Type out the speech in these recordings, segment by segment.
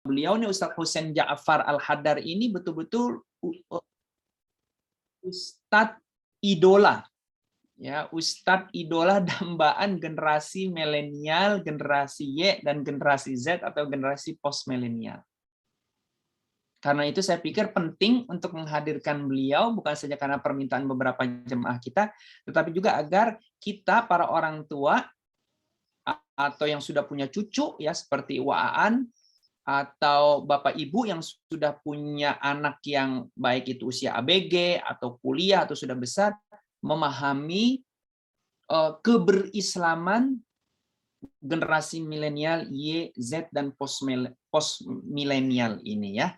beliau nih Ustadz Husain Ja'far Al-Haddad ini betul-betul Ustadz idola, ya, Ustadz idola dambaan generasi milenial, generasi Y, dan generasi Z atau generasi post milenial. Karena itu saya pikir penting untuk menghadirkan beliau, bukan saja karena permintaan beberapa jemaah kita, tetapi juga agar kita, para orang tua, atau yang sudah punya cucu, ya seperti Wa'aan, atau Bapak Ibu yang sudah punya anak yang baik itu usia ABG, atau kuliah, atau sudah besar, memahami keberislaman generasi milenial, Y, Z, dan post milenial ini, ya.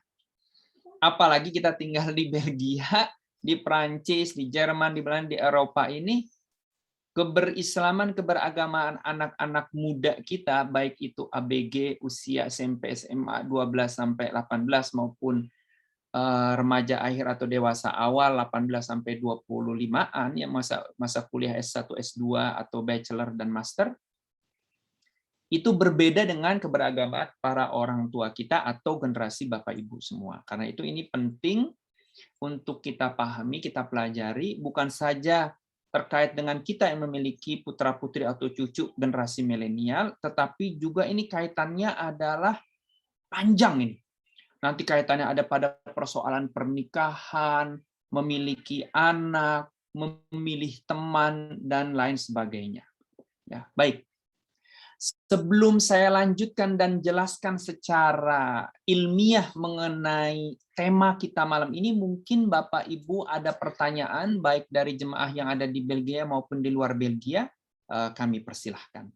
Apalagi kita tinggal di Belgia, di Prancis, di Jerman, di Belanda, di Eropa ini, keberislaman, keberagamaan anak-anak muda kita, baik itu ABG, usia SMP, SMA 12 sampai 18 maupun remaja akhir atau dewasa awal 18 sampai 25-an, ya masa kuliah S1, S2 atau bachelor dan master, itu berbeda dengan keberagaman para orang tua kita atau generasi Bapak Ibu semua. Karena itu ini penting untuk kita pahami, kita pelajari, bukan saja terkait dengan kita yang memiliki putra-putri atau cucu generasi milenial, tetapi juga ini kaitannya adalah panjang ini. Nanti kaitannya ada pada persoalan pernikahan, memiliki anak, memilih teman, dan lain sebagainya. Ya, baik. Sebelum saya lanjutkan dan jelaskan secara ilmiah mengenai tema kita malam ini, mungkin Bapak Ibu ada pertanyaan baik dari jemaah yang ada di Belgia maupun di luar Belgia, kami persilahkan.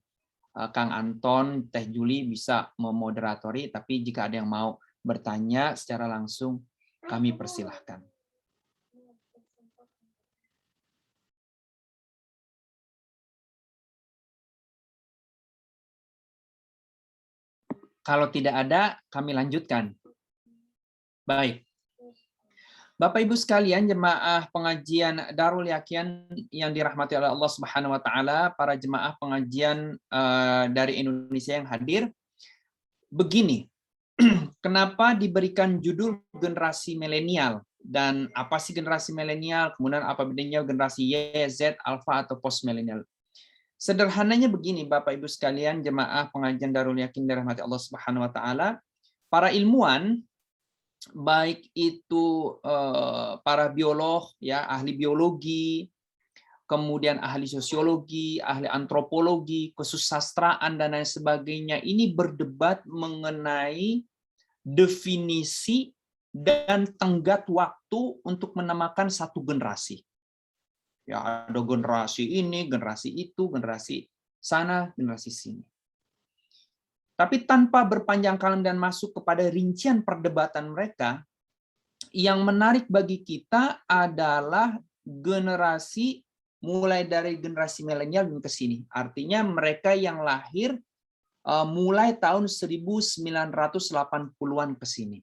Kang Anton, Teh Juli bisa memoderatori, tapi jika ada yang mau bertanya secara langsung, kami persilahkan. Kalau tidak ada, kami lanjutkan. Baik. Bapak Ibu sekalian, jemaah pengajian Darul Yakin yang dirahmati oleh Allah Subhanahu wa taala, para jemaah pengajian dari Indonesia yang hadir. Begini, kenapa diberikan judul generasi milenial, dan apa sih generasi milenial, kemudian apa bedanya generasi Y, Z, alpha atau post milenial? Sederhananya begini Bapak Ibu sekalian, jemaah pengajian Darul Yakin dirahmati Allah Subhanahu wa taala, para ilmuwan baik itu para biolog, ya, ahli biologi, kemudian ahli sosiologi, ahli antropologi, kesusastraan dan lain sebagainya, ini berdebat mengenai definisi dan tenggat waktu untuk menamakan satu generasi. Ya, ada generasi ini, generasi itu, generasi sana, generasi sini. Tapi tanpa berpanjang kali dan masuk kepada rincian perdebatan mereka, yang menarik bagi kita adalah generasi mulai dari generasi milenial dan ke sini. Artinya mereka yang lahir mulai tahun 1980-an ke sini.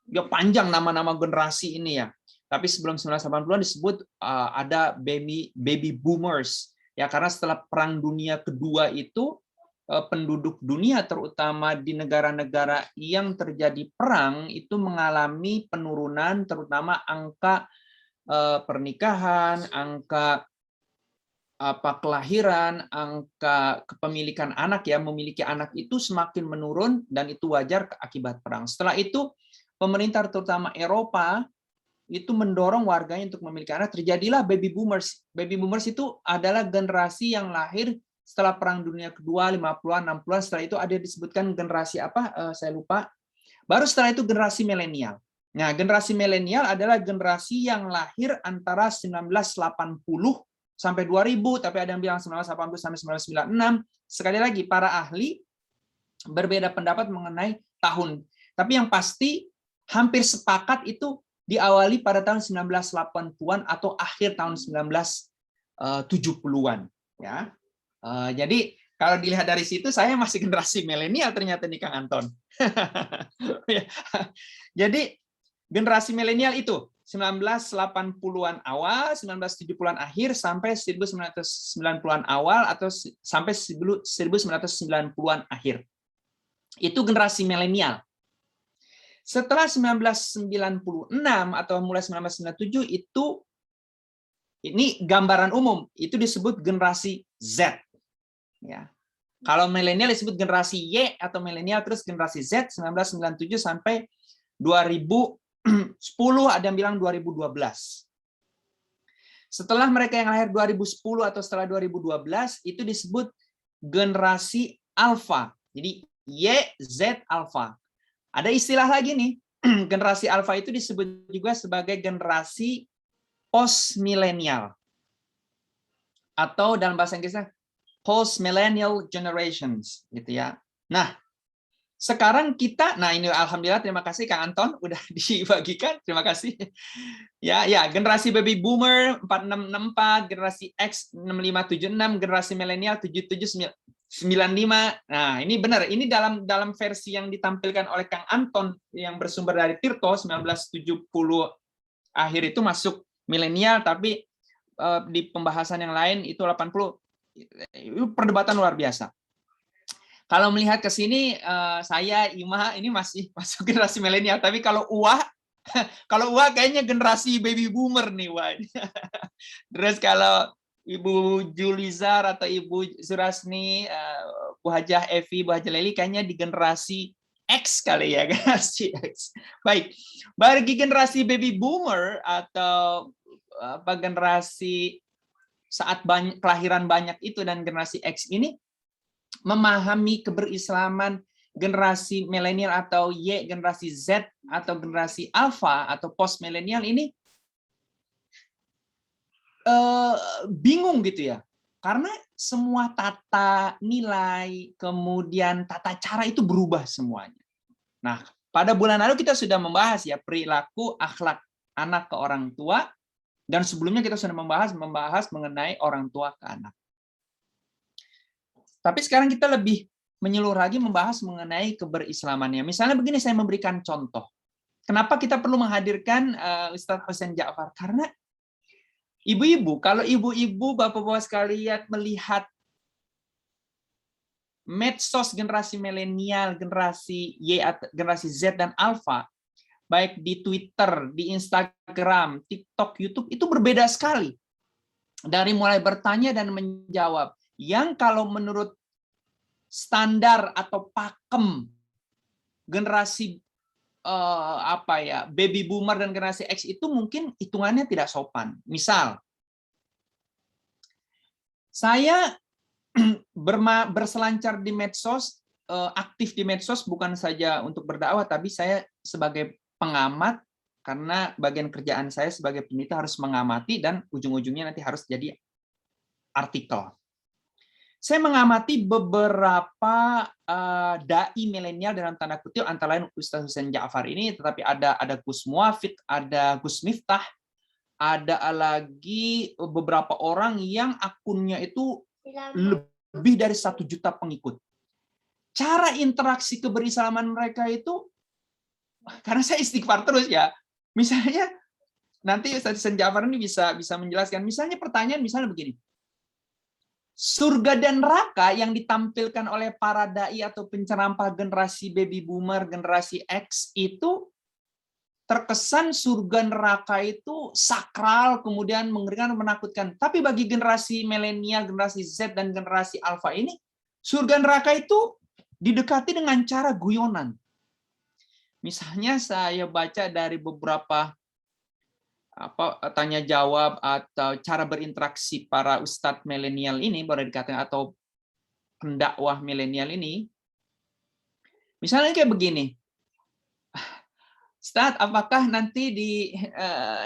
Ya panjang nama-nama generasi ini ya. Tapi sebelum 1980-an disebut ada baby boomers. Ya, karena setelah Perang Dunia Kedua itu penduduk dunia terutama di negara-negara yang terjadi perang itu mengalami penurunan, terutama angka pernikahan, angka kelahiran, angka kepemilikan anak, ya, memiliki anak itu semakin menurun, dan itu wajar akibat perang. Setelah itu pemerintah terutama Eropa itu mendorong warganya untuk memiliki anak, terjadilah baby boomers. Baby boomers itu adalah generasi yang lahir setelah Perang Dunia Kedua, 50-an, 60-an, setelah itu ada disebutkan generasi apa, saya lupa. Baru setelah itu generasi milenial. Nah, generasi milenial adalah generasi yang lahir antara 1980 sampai 2000, tapi ada yang bilang 1980 sampai 1996. Sekali lagi, para ahli berbeda pendapat mengenai tahun. Tapi yang pasti, hampir sepakat itu diawali pada tahun 1980-an atau akhir tahun 1970-an. Ya. Jadi kalau dilihat dari situ, saya masih generasi milenial ternyata nih Kang Anton. Jadi generasi milenial itu 1980-an awal, 1970-an akhir, sampai 1990-an awal atau sampai 1990-an akhir. Itu generasi milenial. Setelah 1996 atau mulai 1997 itu ini gambaran umum, itu disebut generasi Z. Ya. Kalau milenial disebut generasi Y atau milenial, terus generasi Z 1997 sampai 2010, ada yang bilang 2012. Setelah mereka yang lahir 2010 atau setelah 2012 itu disebut generasi alfa. Jadi Y, Z, alfa. Ada istilah lagi nih, generasi alfa itu disebut juga sebagai generasi post milenial, atau dalam bahasa Inggrisnya post millennial generations, gitu ya. Nah, sekarang kita, nah ini alhamdulillah, terima kasih Kang Anton udah dibagikan, terima kasih. Ya, generasi baby boomer 4664, generasi X 6576, generasi milenial 7795. Nah, ini benar, ini dalam versi yang ditampilkan oleh Kang Anton yang bersumber dari Tirto 1970 akhir itu masuk milenial, tapi di pembahasan yang lain itu 80. Itu perdebatan luar biasa. Kalau melihat ke sini, saya Ima ini masih masuk generasi milenial, tapi kalau kalau kayaknya generasi baby boomer nih, Wah. Terus kalau Ibu Julizar atau Ibu Surasni, Bu Hajah Evi, Bu Hajah Leli kayaknya di generasi X kali ya, generasi X. Baik, bagi generasi baby boomer atau generasi saat kelahiran banyak itu dan generasi X ini memahami keberislaman generasi milenial atau Y, generasi Z atau generasi alpha atau post milenial ini bingung gitu ya, karena semua tata nilai kemudian tata cara itu berubah semuanya. Nah, pada bulan lalu kita sudah membahas ya perilaku akhlak anak ke orang tua, dan sebelumnya kita sudah membahas mengenai orang tua ke anak. Tapi sekarang kita lebih menyeluruh lagi membahas mengenai keberislamannya. Misalnya begini, saya memberikan contoh. Kenapa kita perlu menghadirkan Ustadz Hussein Ja'far? Karena ibu-ibu, kalau ibu-ibu, bapak-bapak sekalian melihat medsos generasi milenial, generasi Y, generasi Z dan Alpha, baik di Twitter, di Instagram, TikTok, YouTube, itu berbeda sekali. Dari mulai bertanya dan menjawab. Yang kalau menurut standar atau pakem generasi baby boomer dan generasi X itu mungkin hitungannya tidak sopan. Misal, saya berselancar di medsos, aktif di medsos bukan saja untuk berdakwah, tapi saya sebagai pengamat, karena bagian kerjaan saya sebagai peneliti harus mengamati dan ujung-ujungnya nanti harus jadi artikel. Saya mengamati beberapa dai milenial dalam tanda kutip, antara lain Ustadz Hussein Ja'far ini, tetapi ada Gus Muafid, ada Gus Miftah, ada lagi beberapa orang yang akunnya itu lebih dari 1 juta pengikut. Cara interaksi keberislaman mereka itu, karena saya istighfar terus ya, misalnya nanti Ustadz Hussein Ja'far ini bisa menjelaskan, misalnya pertanyaan misalnya begini, surga dan neraka yang ditampilkan oleh para dai atau penceramah generasi baby boomer, generasi X itu terkesan surga neraka itu sakral, kemudian mengerikan, menakutkan. Tapi bagi generasi milenial, generasi Z dan generasi alpha ini, surga neraka itu didekati dengan cara guyonan. Misalnya saya baca dari beberapa tanya jawab atau cara berinteraksi para ustadz milenial ini, boleh dikatakan, atau pendakwah milenial ini, misalnya kayak begini, Ustadz, apakah nanti di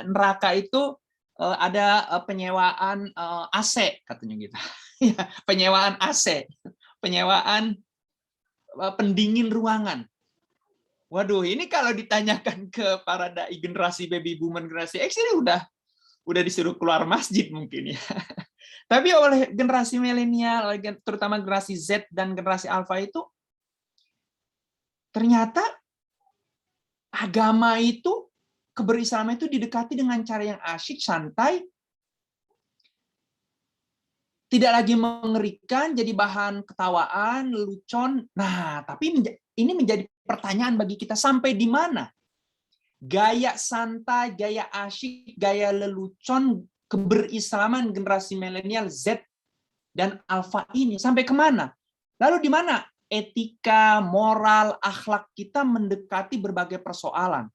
neraka itu ada penyewaan AC, katanya gitu, penyewaan AC, penyewaan pendingin ruangan. Waduh, ini kalau ditanyakan ke para dai generasi baby boomer, generasi X ini udah disuruh keluar masjid mungkin ya. Tapi oleh generasi milenial, terutama generasi Z dan generasi Alpha itu, ternyata agama itu, keberislaman itu didekati dengan cara yang asyik, santai, tidak lagi mengerikan, jadi bahan ketawaan, lelucon. Nah, tapi ini menjadi pertanyaan bagi kita, sampai di mana gaya santai, gaya asyik, gaya lelucon keberislaman generasi milenial Z dan Alpha ini, sampai kemana? Lalu di mana etika, moral, akhlak kita mendekati berbagai persoalan?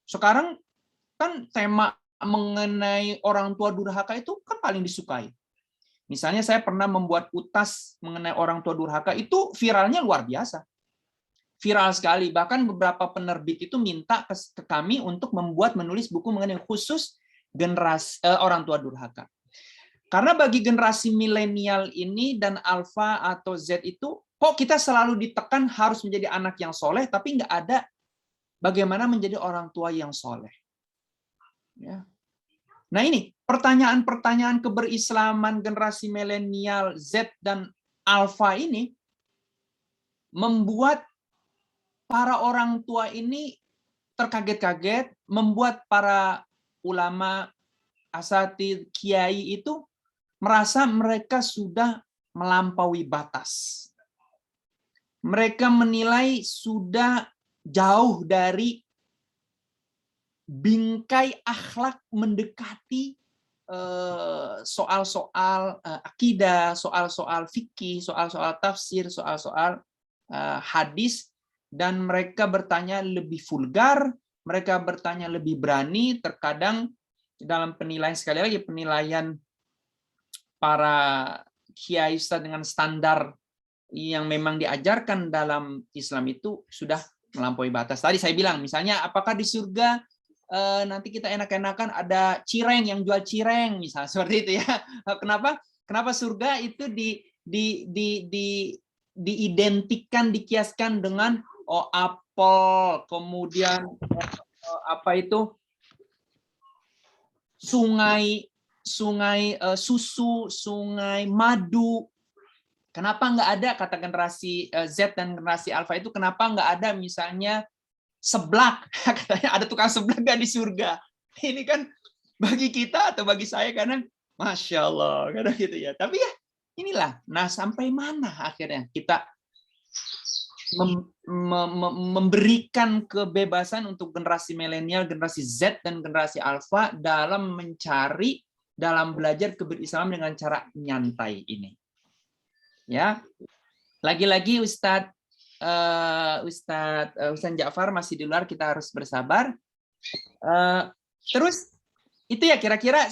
Sekarang kan tema mengenai orang tua durhaka itu kan paling disukai. Misalnya saya pernah membuat utas mengenai orang tua durhaka, itu viralnya luar biasa. Viral sekali, bahkan beberapa penerbit itu minta ke kami untuk menulis buku mengenai khusus generasi orang tua durhaka. Karena bagi generasi milenial ini dan Alpha atau Z itu, kok kita selalu ditekan harus menjadi anak yang soleh, tapi nggak ada bagaimana menjadi orang tua yang soleh. Ya. Nah ini, pertanyaan-pertanyaan keberislaman generasi milenial Z dan Alpha ini membuat para orang tua ini terkaget-kaget, membuat para ulama, asatidz, kiai itu merasa mereka sudah melampaui batas. Mereka menilai sudah jauh dari bingkai akhlak mendekati soal-soal akidah, soal-soal fikih, soal-soal tafsir, soal-soal hadis, dan mereka bertanya lebih vulgar, mereka bertanya lebih berani, terkadang dalam penilaian, sekali lagi penilaian para kiai dengan standar yang memang diajarkan dalam Islam itu sudah melampaui batas. Tadi saya bilang, misalnya apakah di surga nanti kita enak-enakan ada cireng yang jual cireng, misalnya seperti itu ya. Kenapa surga itu diidentikan, dikiaskan dengan apel, kemudian sungai susu, sungai madu. Kenapa nggak ada, kata generasi Z dan generasi Alpha itu, kenapa nggak ada misalnya seblak? Katanya ada tukang seblak nggak di surga? Ini kan bagi kita atau bagi saya kadang, Masya Allah, kadang gitu ya. Tapi ya inilah, nah sampai mana akhirnya kita memberikan kebebasan untuk generasi milenial, generasi Z dan generasi Alpha dalam mencari, dalam belajar keberislaman dengan cara nyantai ini. Ya, lagi-lagi Ustadz Ja'far masih di luar, kita harus bersabar. Terus itu ya kira-kira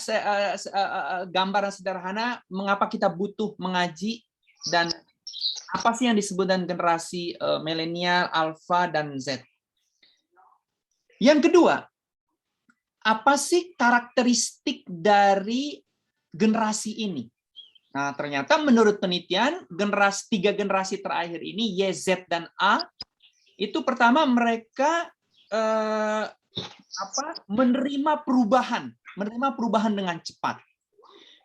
gambaran sederhana mengapa kita butuh mengaji dan apa sih yang disebut dengan generasi milenial, Alpha, dan Z. Yang kedua, apa sih karakteristik dari generasi ini? Nah, ternyata menurut penelitian, tiga generasi terakhir ini, Y, Z, dan A, itu pertama mereka menerima perubahan dengan cepat.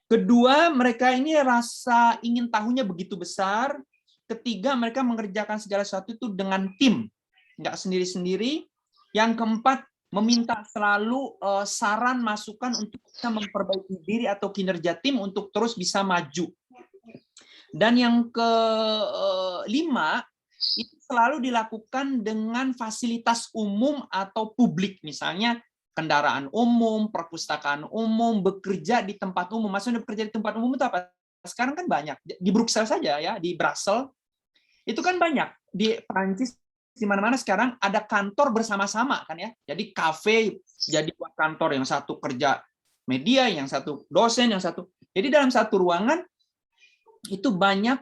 Kedua, mereka ini rasa ingin tahunya begitu besar. Ketiga, mereka mengerjakan segala sesuatu itu dengan tim, nggak sendiri-sendiri. Yang keempat, meminta selalu saran, masukan untuk bisa memperbaiki diri atau kinerja tim untuk terus bisa maju. Dan yang kelima, itu selalu dilakukan dengan fasilitas umum atau publik, misalnya kendaraan umum, perpustakaan umum, bekerja di tempat umum. Maksudnya bekerja di tempat umum itu apa? Sekarang kan banyak di Brussels saja ya, di Brussels itu kan banyak, di Prancis di mana-mana sekarang ada kantor bersama-sama kan ya. Jadi kafe jadi buat kantor, yang satu kerja media, yang satu dosen, yang satu. Jadi dalam satu ruangan itu banyak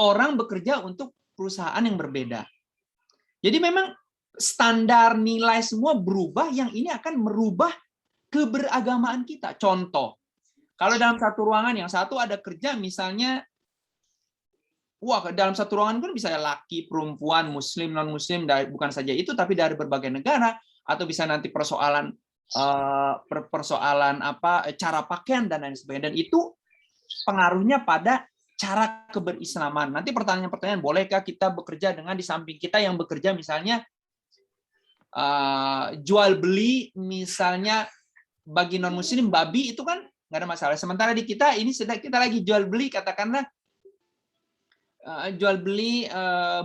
orang bekerja untuk perusahaan yang berbeda. Jadi memang standar nilai semua berubah, yang ini akan merubah keberagamaan kita. Contoh, kalau dalam satu ruangan yang satu ada kerja misalnya, dalam satu ruangan kan bisa laki, perempuan, muslim, non muslim, bukan saja itu, tapi dari berbagai negara, atau bisa nanti persoalan cara pakaian dan lain sebagainya. Dan itu pengaruhnya pada cara keberislaman. Nanti pertanyaan-pertanyaan, bolehkah kita bekerja dengan di samping kita yang bekerja misalnya jual beli, misalnya bagi non muslim babi, itu kan nggak ada masalah. Sementara di kita ini sedang kita lagi jual beli, katakanlah jual beli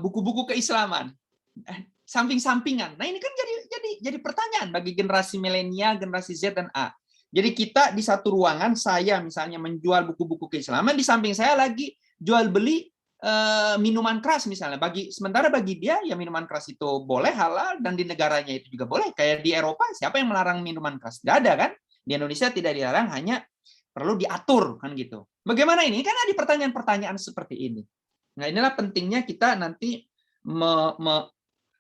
buku-buku keislaman, samping-sampingan. Nah ini kan jadi pertanyaan bagi generasi milenial, generasi Z dan A. Jadi kita di satu ruangan, saya misalnya menjual buku-buku keislaman, di samping saya lagi jual beli minuman keras misalnya. Sementara bagi dia ya minuman keras itu boleh, halal, dan di negaranya itu juga boleh. Kayak di Eropa, siapa yang melarang minuman keras? Tidak ada kan? Di Indonesia tidak dilarang, hanya perlu diatur kan gitu. Bagaimana ini? Kan ada pertanyaan-pertanyaan seperti ini. Nah inilah pentingnya kita nanti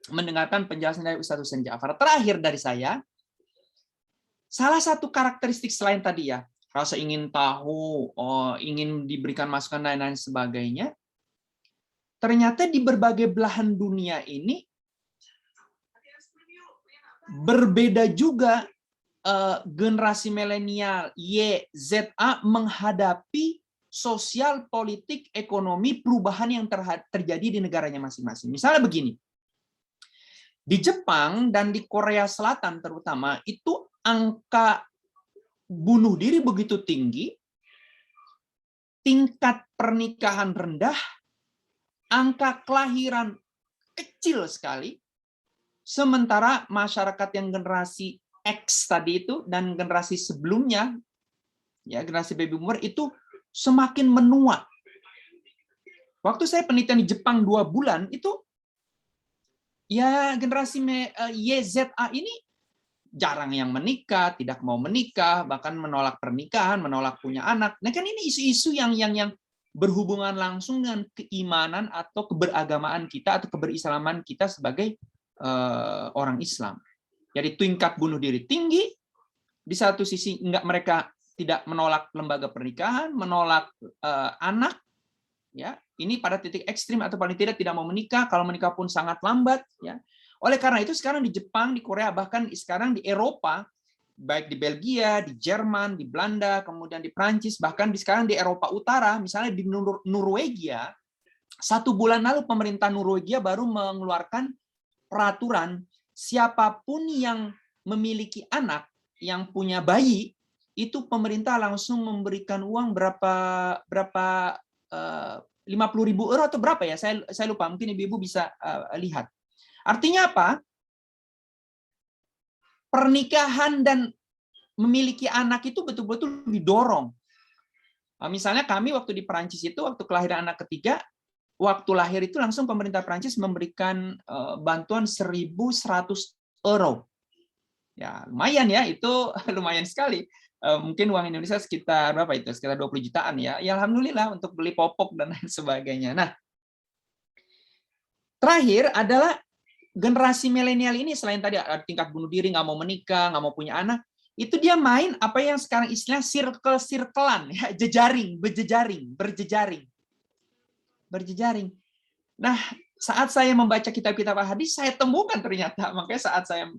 mendengarkan penjelasan dari Ustaz Husain Ja'far. Terakhir dari saya, salah satu karakteristik selain tadi ya, rasa ingin tahu, ingin diberikan masukan dan lain sebagainya, ternyata di berbagai belahan dunia ini berbeda juga generasi milenial Y, Z, A menghadapi sosial, politik, ekonomi, perubahan yang terjadi di negaranya masing-masing. Misalnya begini, di Jepang dan di Korea Selatan terutama, itu angka bunuh diri begitu tinggi, tingkat pernikahan rendah, angka kelahiran kecil sekali, sementara masyarakat yang generasi X tadi itu dan generasi sebelumnya, ya generasi baby boomer itu semakin menua. Waktu saya penelitian di Jepang 2 bulan itu, ya generasi YZA ini jarang yang menikah, tidak mau menikah, bahkan menolak pernikahan, menolak punya anak. Nah kan ini isu-isu yang berhubungan langsung dengan keimanan atau keberagamaan kita atau keberislaman kita sebagai orang Islam. Jadi tingkat bunuh diri tinggi, di satu sisi mereka tidak menolak lembaga pernikahan, menolak anak, ya ini pada titik ekstrim atau paling tidak mau menikah, kalau menikah pun sangat lambat, ya. Oleh karena itu sekarang di Jepang, di Korea, bahkan sekarang di Eropa, baik di Belgia, di Jerman, di Belanda, kemudian di Prancis, bahkan sekarang di Eropa Utara, misalnya di Norwegia, 1 bulan lalu pemerintah Norwegia baru mengeluarkan peraturan siapapun yang memiliki anak, yang punya bayi, itu pemerintah langsung memberikan uang berapa 50.000 euro atau berapa ya? Saya lupa, mungkin ibu-ibu bisa lihat. Artinya apa? Pernikahan dan memiliki anak itu betul-betul didorong. Misalnya kami waktu di Perancis itu, waktu kelahiran anak ketiga, waktu lahir itu langsung pemerintah Perancis memberikan bantuan 1.100 euro. Ya, lumayan ya, itu lumayan sekali. Mungkin uang Indonesia sekitar berapa itu? Sekitar 20 jutaan ya. Ya alhamdulillah untuk beli popok dan lain sebagainya. Nah, terakhir adalah generasi milenial ini, selain tadi ada tingkat bunuh diri, nggak mau menikah, nggak mau punya anak, itu dia main apa yang sekarang istilah circle-circlean, ya, berjejaring. Nah, saat saya membaca kitab-kitab hadis, saya temukan ternyata, makanya saat saya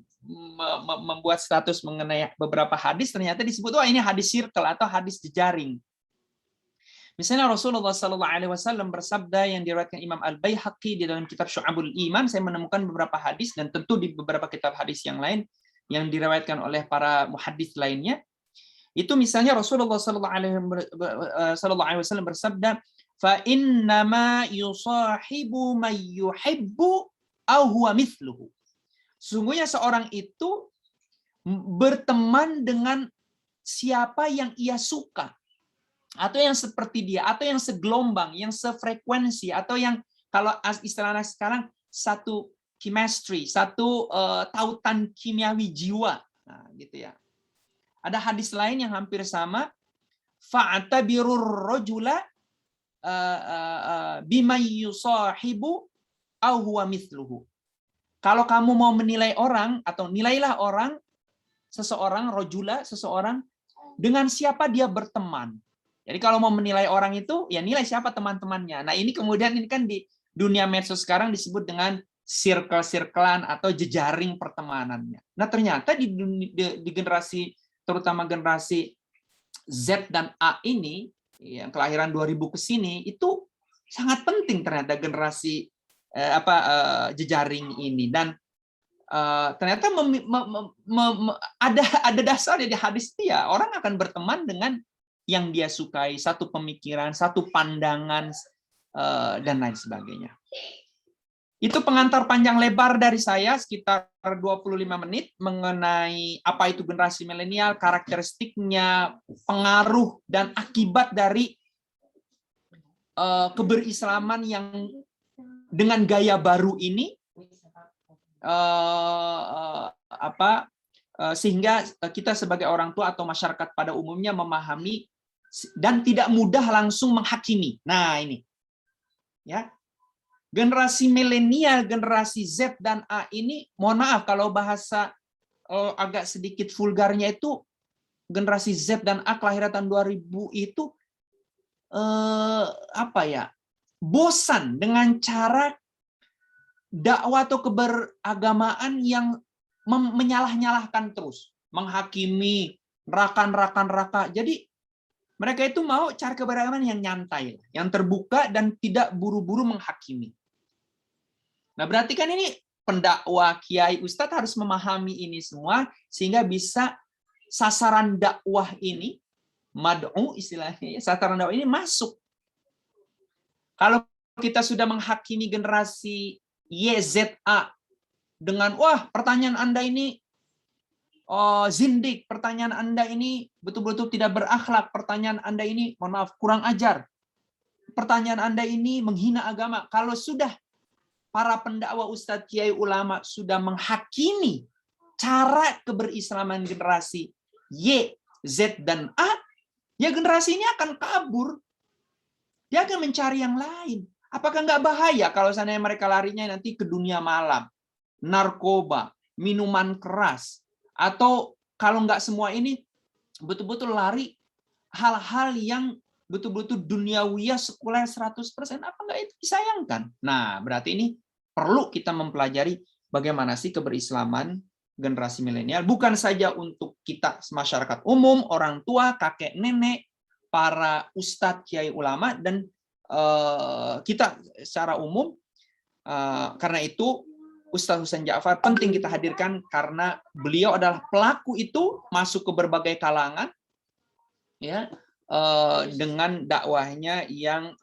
membuat status mengenai beberapa hadis, ternyata disebut, wah ini hadis circle atau hadis jejaring. Misalnya Rasulullah SAW bersabda yang diriwayatkan Imam Al-Baihaqi di dalam kitab Syu'abul Iman, saya menemukan beberapa hadis dan tentu di beberapa kitab hadis yang lain yang diriwayatkan oleh para muhaddits lainnya. Itu misalnya Rasulullah SAW bersabda, fa innama yusahibu may yuhibbu aw huwa mithluhu. Sungguhnya seorang itu berteman dengan siapa yang ia suka, atau yang seperti dia, atau yang segelombang, yang sefrekuensi, atau yang kalau istilahnya sekarang satu chemistry, satu tautan kimiawi jiwa, nah, gitu ya. Ada hadis lain yang hampir sama, fa'tabirur rajula bima yusahibu aw huwa mithluhu. Kalau kamu mau menilai orang atau nilailah orang, seseorang rajula, seseorang dengan siapa dia berteman. Jadi kalau mau menilai orang itu, ya nilai siapa teman-temannya. Nah ini kemudian ini kan di dunia medsos sekarang disebut dengan circle-circlean atau jejaring pertemanannya. Nah ternyata di generasi, terutama generasi Z dan A ini, yang kelahiran 2000 ke sini, itu sangat penting ternyata generasi jejaring ini. Dan ternyata ada dasarnya di hadis dia, orang akan berteman dengan yang dia sukai, satu pemikiran, satu pandangan, dan lain sebagainya. Itu pengantar panjang lebar dari saya, sekitar 25 menit, mengenai apa itu generasi milenial, karakteristiknya, pengaruh, dan akibat dari keberislaman yang dengan gaya baru ini, sehingga kita sebagai orang tua atau masyarakat pada umumnya memahami dan tidak mudah langsung menghakimi. Nah, ini. Ya. Generasi milenial, generasi Z dan A ini, mohon maaf kalau bahasa agak sedikit vulgarnya itu, generasi Z dan A kelahiran tahun 2000 itu bosan dengan cara dakwah atau keberagamaan yang menyalah-nyalahkan terus, menghakimi, neraka. Jadi mereka itu mau cari keberagaman yang nyantai, yang terbuka dan tidak buru-buru menghakimi. Nah, berarti kan ini pendakwah, kiai, ustadz harus memahami ini semua sehingga bisa sasaran dakwah ini, mad'u istilahnya, sasaran dakwah ini masuk. Kalau kita sudah menghakimi generasi YZA dengan wah pertanyaan Anda ini zindik, pertanyaan Anda ini betul-betul tidak berakhlak, pertanyaan Anda ini mohon maaf kurang ajar, pertanyaan Anda ini menghina agama. Kalau sudah para pendakwah, ustadz, kiai, ulama sudah menghakimi cara keberislaman generasi Y, Z, dan A, ya generasi ini akan kabur. Dia akan mencari yang lain. Apakah nggak bahaya kalau seandainya mereka larinya nanti ke dunia malam, narkoba, minuman keras, atau kalau nggak semua ini betul-betul lari hal-hal yang betul-betul duniawiyah sekuler 100%, apa nggak itu disayangkan? Nah, berarti ini perlu kita mempelajari bagaimana sih keberislaman generasi milenial, bukan saja untuk kita masyarakat umum, orang tua, kakek, nenek, para ustadz, kiai, ulama, dan kita secara umum. Karena itu Ustadz Husain Ja'far penting kita hadirkan karena beliau adalah pelaku itu masuk ke berbagai kalangan, ya, dengan dakwahnya yang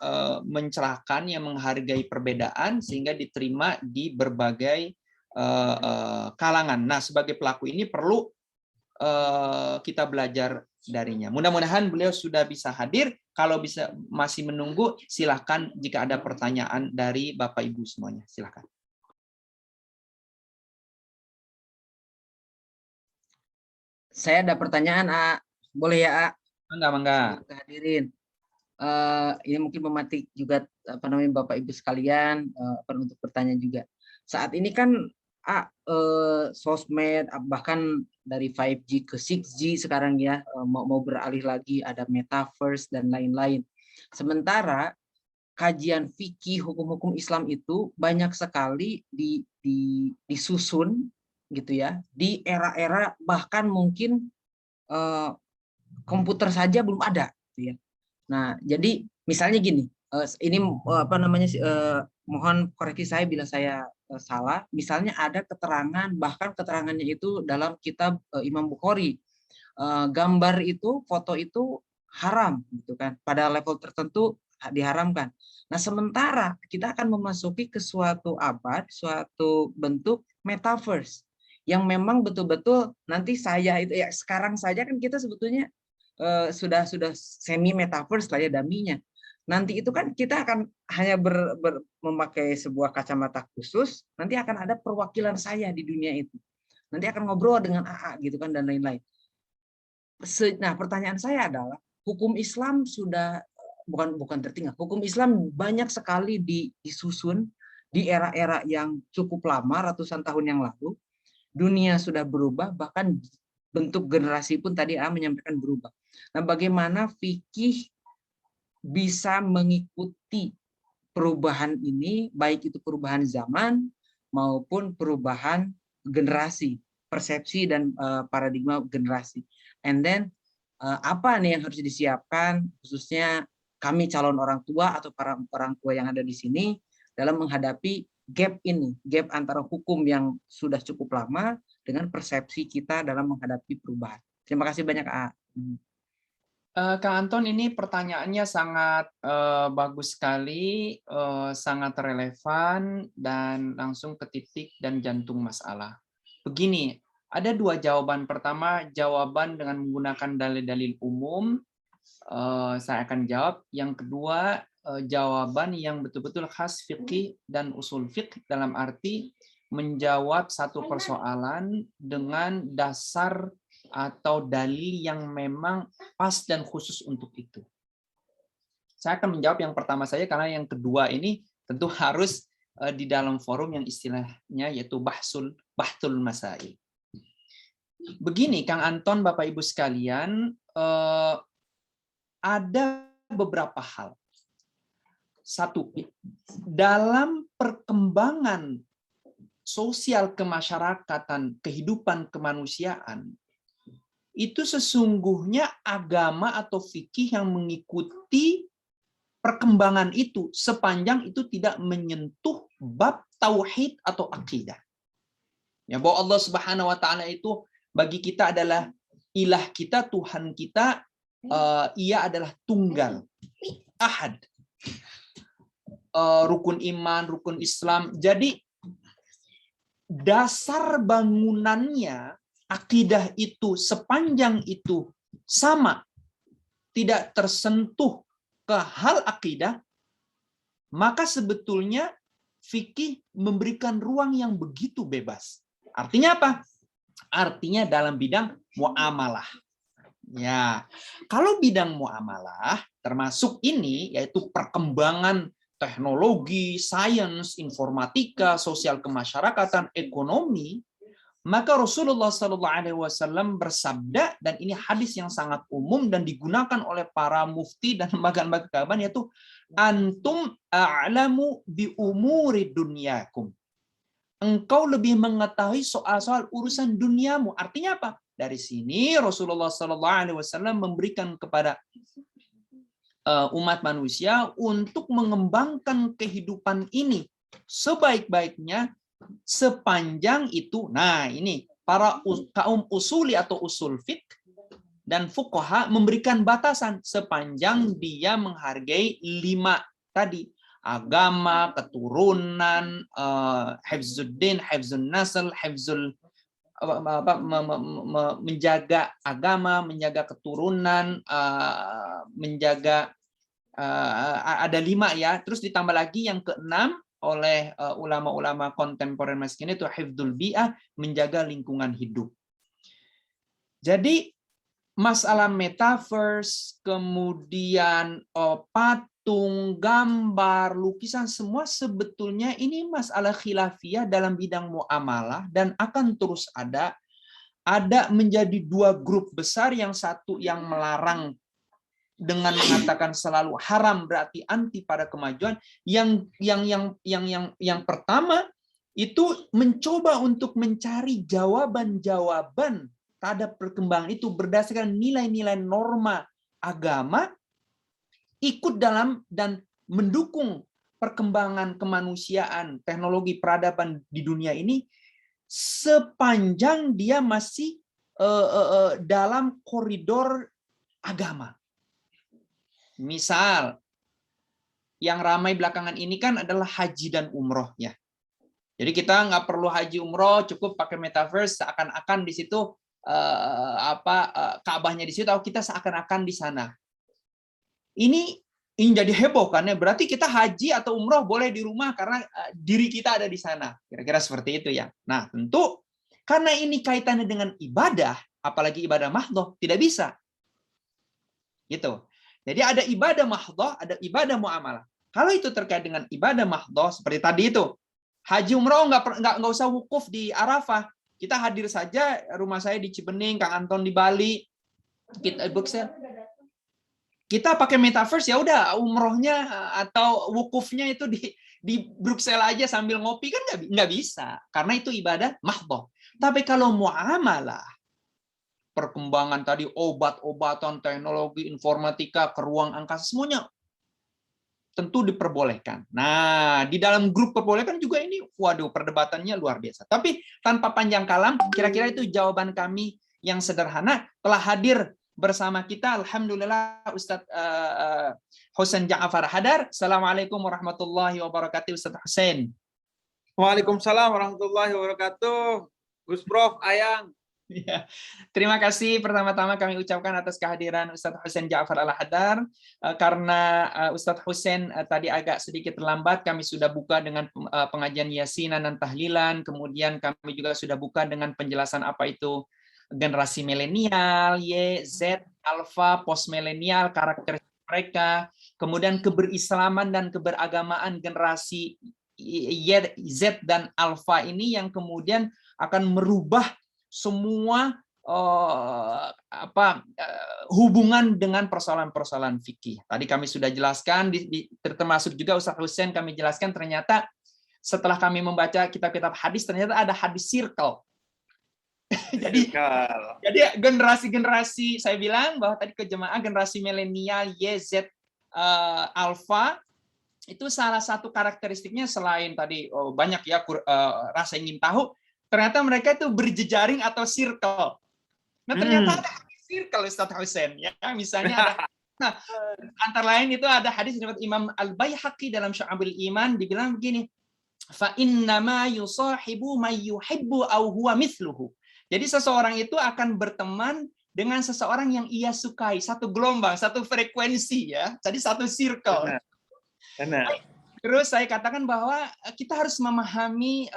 mencerahkan, yang menghargai perbedaan sehingga diterima di berbagai kalangan. Nah, sebagai pelaku ini perlu kita belajar darinya. Mudah-mudahan beliau sudah bisa hadir. Kalau bisa masih menunggu, silahkan jika ada pertanyaan dari Bapak Ibu semuanya. Silahkan. Saya ada pertanyaan, A. Boleh ya, A? Mangga. Kita hadirin. Ini mungkin mematik juga Bapak Ibu sekalian untuk bertanya juga. Saat ini kan sosmed bahkan dari 5G ke 6G sekarang ya mau beralih lagi, ada metaverse dan lain-lain. Sementara kajian fikih hukum-hukum Islam itu banyak sekali disusun gitu ya di era-era bahkan mungkin komputer saja belum ada gitu ya. Nah, jadi misalnya gini, ini mohon koreksi saya bila saya salah. Misalnya ada keterangan, bahkan keterangannya itu dalam kitab Imam Bukhari, gambar itu, foto itu haram, gitu kan? Pada level tertentu diharamkan. Nah, sementara kita akan memasuki ke suatu abad, suatu bentuk metaverse yang memang betul-betul nanti saya itu ya sekarang saja kan kita sebetulnya sudah semi metaverse lah ya daminya. Nanti itu kan kita akan hanya memakai sebuah kacamata khusus, nanti akan ada perwakilan saya di dunia itu. Nanti akan ngobrol dengan AA gitu kan dan lain-lain. Nah, pertanyaan saya adalah hukum Islam sudah bukan tertinggal. Hukum Islam banyak sekali disusun di era-era yang cukup lama, ratusan tahun yang lalu. Dunia sudah berubah, bahkan bentuk generasi pun tadi A menyampaikan berubah. Nah, bagaimana fikih bisa mengikuti perubahan ini, baik itu perubahan zaman maupun perubahan generasi, persepsi dan paradigma generasi. And then apa nih yang harus disiapkan, khususnya kami calon orang tua atau para orang tua yang ada di sini dalam menghadapi gap ini, gap antara hukum yang sudah cukup lama dengan persepsi kita dalam menghadapi perubahan. Terima kasih banyak, A. Kang Anton, ini pertanyaannya sangat bagus sekali, sangat relevan, dan langsung ke titik dan jantung masalah. Begini, ada dua jawaban. Pertama, jawaban dengan menggunakan dalil-dalil umum, saya akan jawab. Yang kedua, jawaban yang betul-betul khas fikih dan usul fikih, dalam arti menjawab satu persoalan dengan dasar atau dalil yang memang pas dan khusus untuk itu. Saya akan menjawab yang pertama saja, karena yang kedua ini tentu harus di dalam forum yang istilahnya yaitu bahtul masail. Begini, Kang Anton, Bapak Ibu sekalian, ada beberapa hal. Satu, dalam perkembangan sosial kemasyarakatan, kehidupan kemanusiaan, itu sesungguhnya agama atau fikih yang mengikuti perkembangan itu, sepanjang itu tidak menyentuh bab tauhid atau akidah. Ya, bahwa Allah Subhanahu wa taala itu bagi kita adalah ilah kita, Tuhan kita, ia adalah tunggal, ahad. Rukun iman, rukun Islam. Jadi dasar bangunannya, akidah itu sepanjang itu sama, tidak tersentuh ke hal akidah, maka sebetulnya fikih memberikan ruang yang begitu bebas. Artinya apa? Artinya dalam bidang muamalah. Ya, kalau bidang muamalah termasuk ini, yaitu perkembangan teknologi, sains, informatika, sosial kemasyarakatan, ekonomi, maka Rasulullah SAW bersabda, dan ini hadis yang sangat umum dan digunakan oleh para mufti dan lembaga-lembaga keagamaan, yaitu antum a'lamu bi umuri dunyakum. Engkau lebih mengetahui soal-soal urusan duniamu. Artinya apa? Dari sini Rasulullah SAW memberikan kepada umat manusia untuk mengembangkan kehidupan ini sebaik-baiknya sepanjang itu. Nah, ini para kaum usuli atau usul fiqh dan fuqaha memberikan batasan sepanjang dia menghargai 5 tadi: agama, keturunan, hifzuddin, hifzun nasl, hifzul menjaga agama, menjaga keturunan, menjaga ada 5 ya. Terus ditambah lagi yang keenam oleh ulama-ulama kontemporer masa kini, itu hifdzul bi'ah, menjaga lingkungan hidup. Jadi masalah metaverse, kemudian patung, gambar, lukisan, semua sebetulnya ini masalah khilafiyah dalam bidang muamalah, dan akan terus ada menjadi 2 grup besar. Yang satu yang melarang dengan mengatakan selalu haram, berarti anti pada kemajuan. Yang pertama itu mencoba untuk mencari jawaban-jawaban terhadap perkembangan itu berdasarkan nilai-nilai norma agama, ikut dalam dan mendukung perkembangan kemanusiaan, teknologi, peradaban di dunia ini, sepanjang dia masih dalam koridor agama. Misal, yang ramai belakangan ini kan adalah haji dan umroh ya. Jadi kita nggak perlu haji umroh, cukup pakai metaverse, seakan-akan di situ Ka'bahnya di situ, atau kita seakan-akan di sana. Ini jadi heboh kan ya, berarti kita haji atau umroh boleh di rumah karena diri kita ada di sana. Kira-kira seperti itu ya. Nah, tentu karena ini kaitannya dengan ibadah, apalagi ibadah mahdhah, tidak bisa. Gitu. Jadi ada ibadah mahdhah, ada ibadah muamalah. Kalau itu terkait dengan ibadah mahdhah seperti tadi itu, haji umroh nggak usah wukuf di Arafah. Kita hadir saja, rumah saya di Cibening, Kang Anton di Bali, kita Bruxelles. Kita pakai metaverse, ya udah umrohnya atau wukufnya itu di Bruxelles aja sambil ngopi, kan nggak bisa, karena itu ibadah mahdhah. Tapi kalau muamalah, perkembangan tadi obat-obatan, teknologi, informatika, ke ruang angkasa, semuanya tentu diperbolehkan. Nah, di dalam grup perbolehkan juga ini, waduh, perdebatannya luar biasa. Tapi tanpa panjang kalam, kira-kira itu jawaban kami yang sederhana. Telah hadir bersama kita. Alhamdulillah Ustadz Husain Ja'far Hadar. Assalamualaikum warahmatullahi wabarakatuh Ustadz Husain. Waalaikumsalam warahmatullahi wabarakatuh. Gus Prof, Ayang. Ya. Terima kasih pertama-tama kami ucapkan atas kehadiran Ustadz Husain Ja'far Al-Hadar. Karena Ustadz Husain tadi agak sedikit terlambat, kami sudah buka dengan pengajian yasinan dan tahlilan, kemudian kami juga sudah buka dengan penjelasan apa itu generasi milenial, Y, Z, alpha, post milenial, karakteristik mereka, kemudian keberislaman dan keberagamaan generasi Y, Z dan alpha ini yang kemudian akan merubah semua hubungan dengan persoalan-persoalan fikih. Tadi kami sudah jelaskan, termasuk juga Ustadz Husain kami jelaskan ternyata setelah kami membaca kitab-kitab hadis ternyata ada hadis circle. Jadi generasi-generasi, saya bilang bahwa tadi ke jemaah generasi milenial Y, Z, alpha itu salah satu karakteristiknya selain tadi banyak ya rasa ingin tahu. Ternyata mereka itu berjejaring atau circle. Nah, ternyata ada circle Ustadz Husain ya. Misalnya ada antara lain itu ada hadis dari Imam Al-Baihaqi dalam Syu'abul Iman dibilang begini, fa innama yusahibu may yuhibbu aw huwa mithluhu. Jadi seseorang itu akan berteman dengan seseorang yang ia sukai, satu gelombang, satu frekuensi ya. Jadi satu circle. Benar. Terus saya katakan bahwa kita harus memahami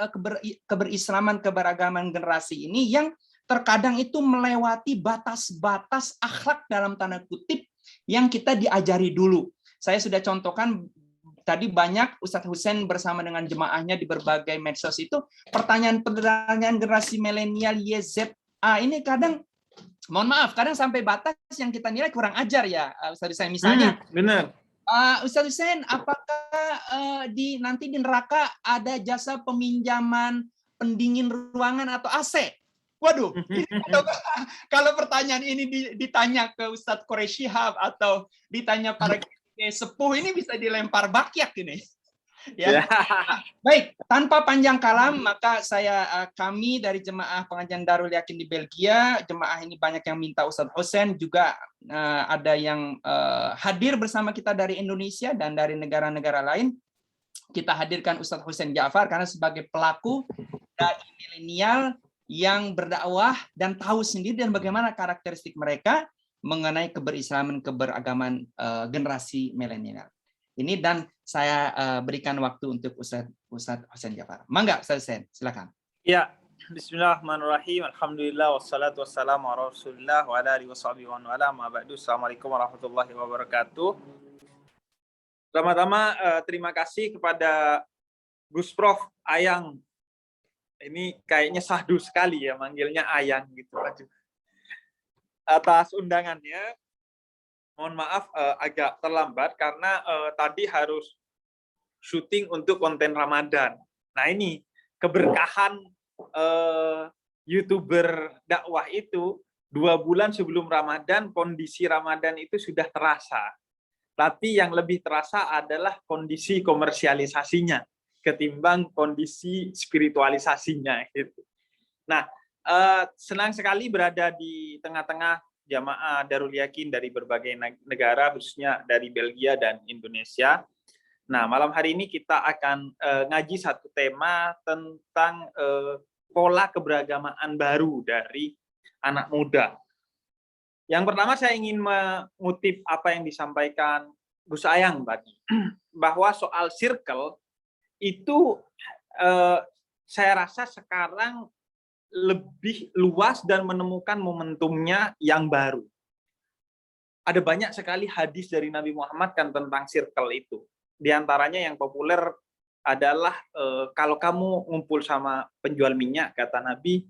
keberislaman, keberagaman generasi ini yang terkadang itu melewati batas-batas akhlak dalam tanda kutip yang kita diajari dulu. Saya sudah contohkan tadi banyak Ustadz Husain bersama dengan jemaahnya di berbagai medsos itu pertanyaan-pertanyaan generasi milenial YZA ini kadang, mohon maaf, kadang sampai batas yang kita nilai kurang ajar ya Ustadz Husain. Misalnya, benar. Ustadz Husain, apakah nanti di neraka ada jasa peminjaman pendingin ruangan atau AC? Waduh, kalau pertanyaan ini ditanya ke Ustadz Quraisy Shihab atau ditanya para sepuh ini bisa dilempar bakyak ini. Ya. Baik, tanpa panjang kalam maka kami dari jemaah pengajian Darul Yakin di Belgia, jemaah ini banyak yang minta Ustadz Husain, juga ada yang hadir bersama kita dari Indonesia dan dari negara-negara lain. Kita hadirkan Ustadz Husain Ja'far karena sebagai pelaku dari milenial yang berdakwah dan tahu sendiri dan bagaimana karakteristik mereka mengenai keberislaman, keberagaman generasi milenial. Ini dan saya berikan waktu untuk Ustadz Husain Ja'far. Mangga Ustadz Husain, silakan. Ya, bismillahirrahmanirrahim. Alhamdulillah wassalatu wassalamu ala Rasulillah wa ala alihi washabihi wa ala ma ba'du. Assalamualaikum warahmatullahi wabarakatuh. Pertama-tama terima kasih kepada Gus Prof Ayang. Ini kayaknya sahdu sekali ya manggilnya Ayang gitu. Atas undangannya. Mohon maaf agak terlambat karena tadi harus syuting untuk konten Ramadan. Nah ini keberkahan YouTuber dakwah itu 2 bulan sebelum Ramadan, kondisi Ramadan itu sudah terasa. Tapi yang lebih terasa adalah kondisi komersialisasinya ketimbang kondisi spiritualisasinya. Gitu. Nah, senang sekali berada di tengah-tengah jamaah Darul Yakin dari berbagai negara, khususnya dari Belgia dan Indonesia. Nah, malam hari ini kita akan ngaji satu tema tentang pola keberagamaan baru dari anak muda. Yang pertama saya ingin mengutip apa yang disampaikan Gus Ayang tadi, bahwa soal circle itu saya rasa sekarang lebih luas dan menemukan momentumnya yang baru. Ada banyak sekali hadis dari Nabi Muhammad kan tentang circle itu. Di antaranya yang populer adalah kalau kamu ngumpul sama penjual minyak, kata Nabi,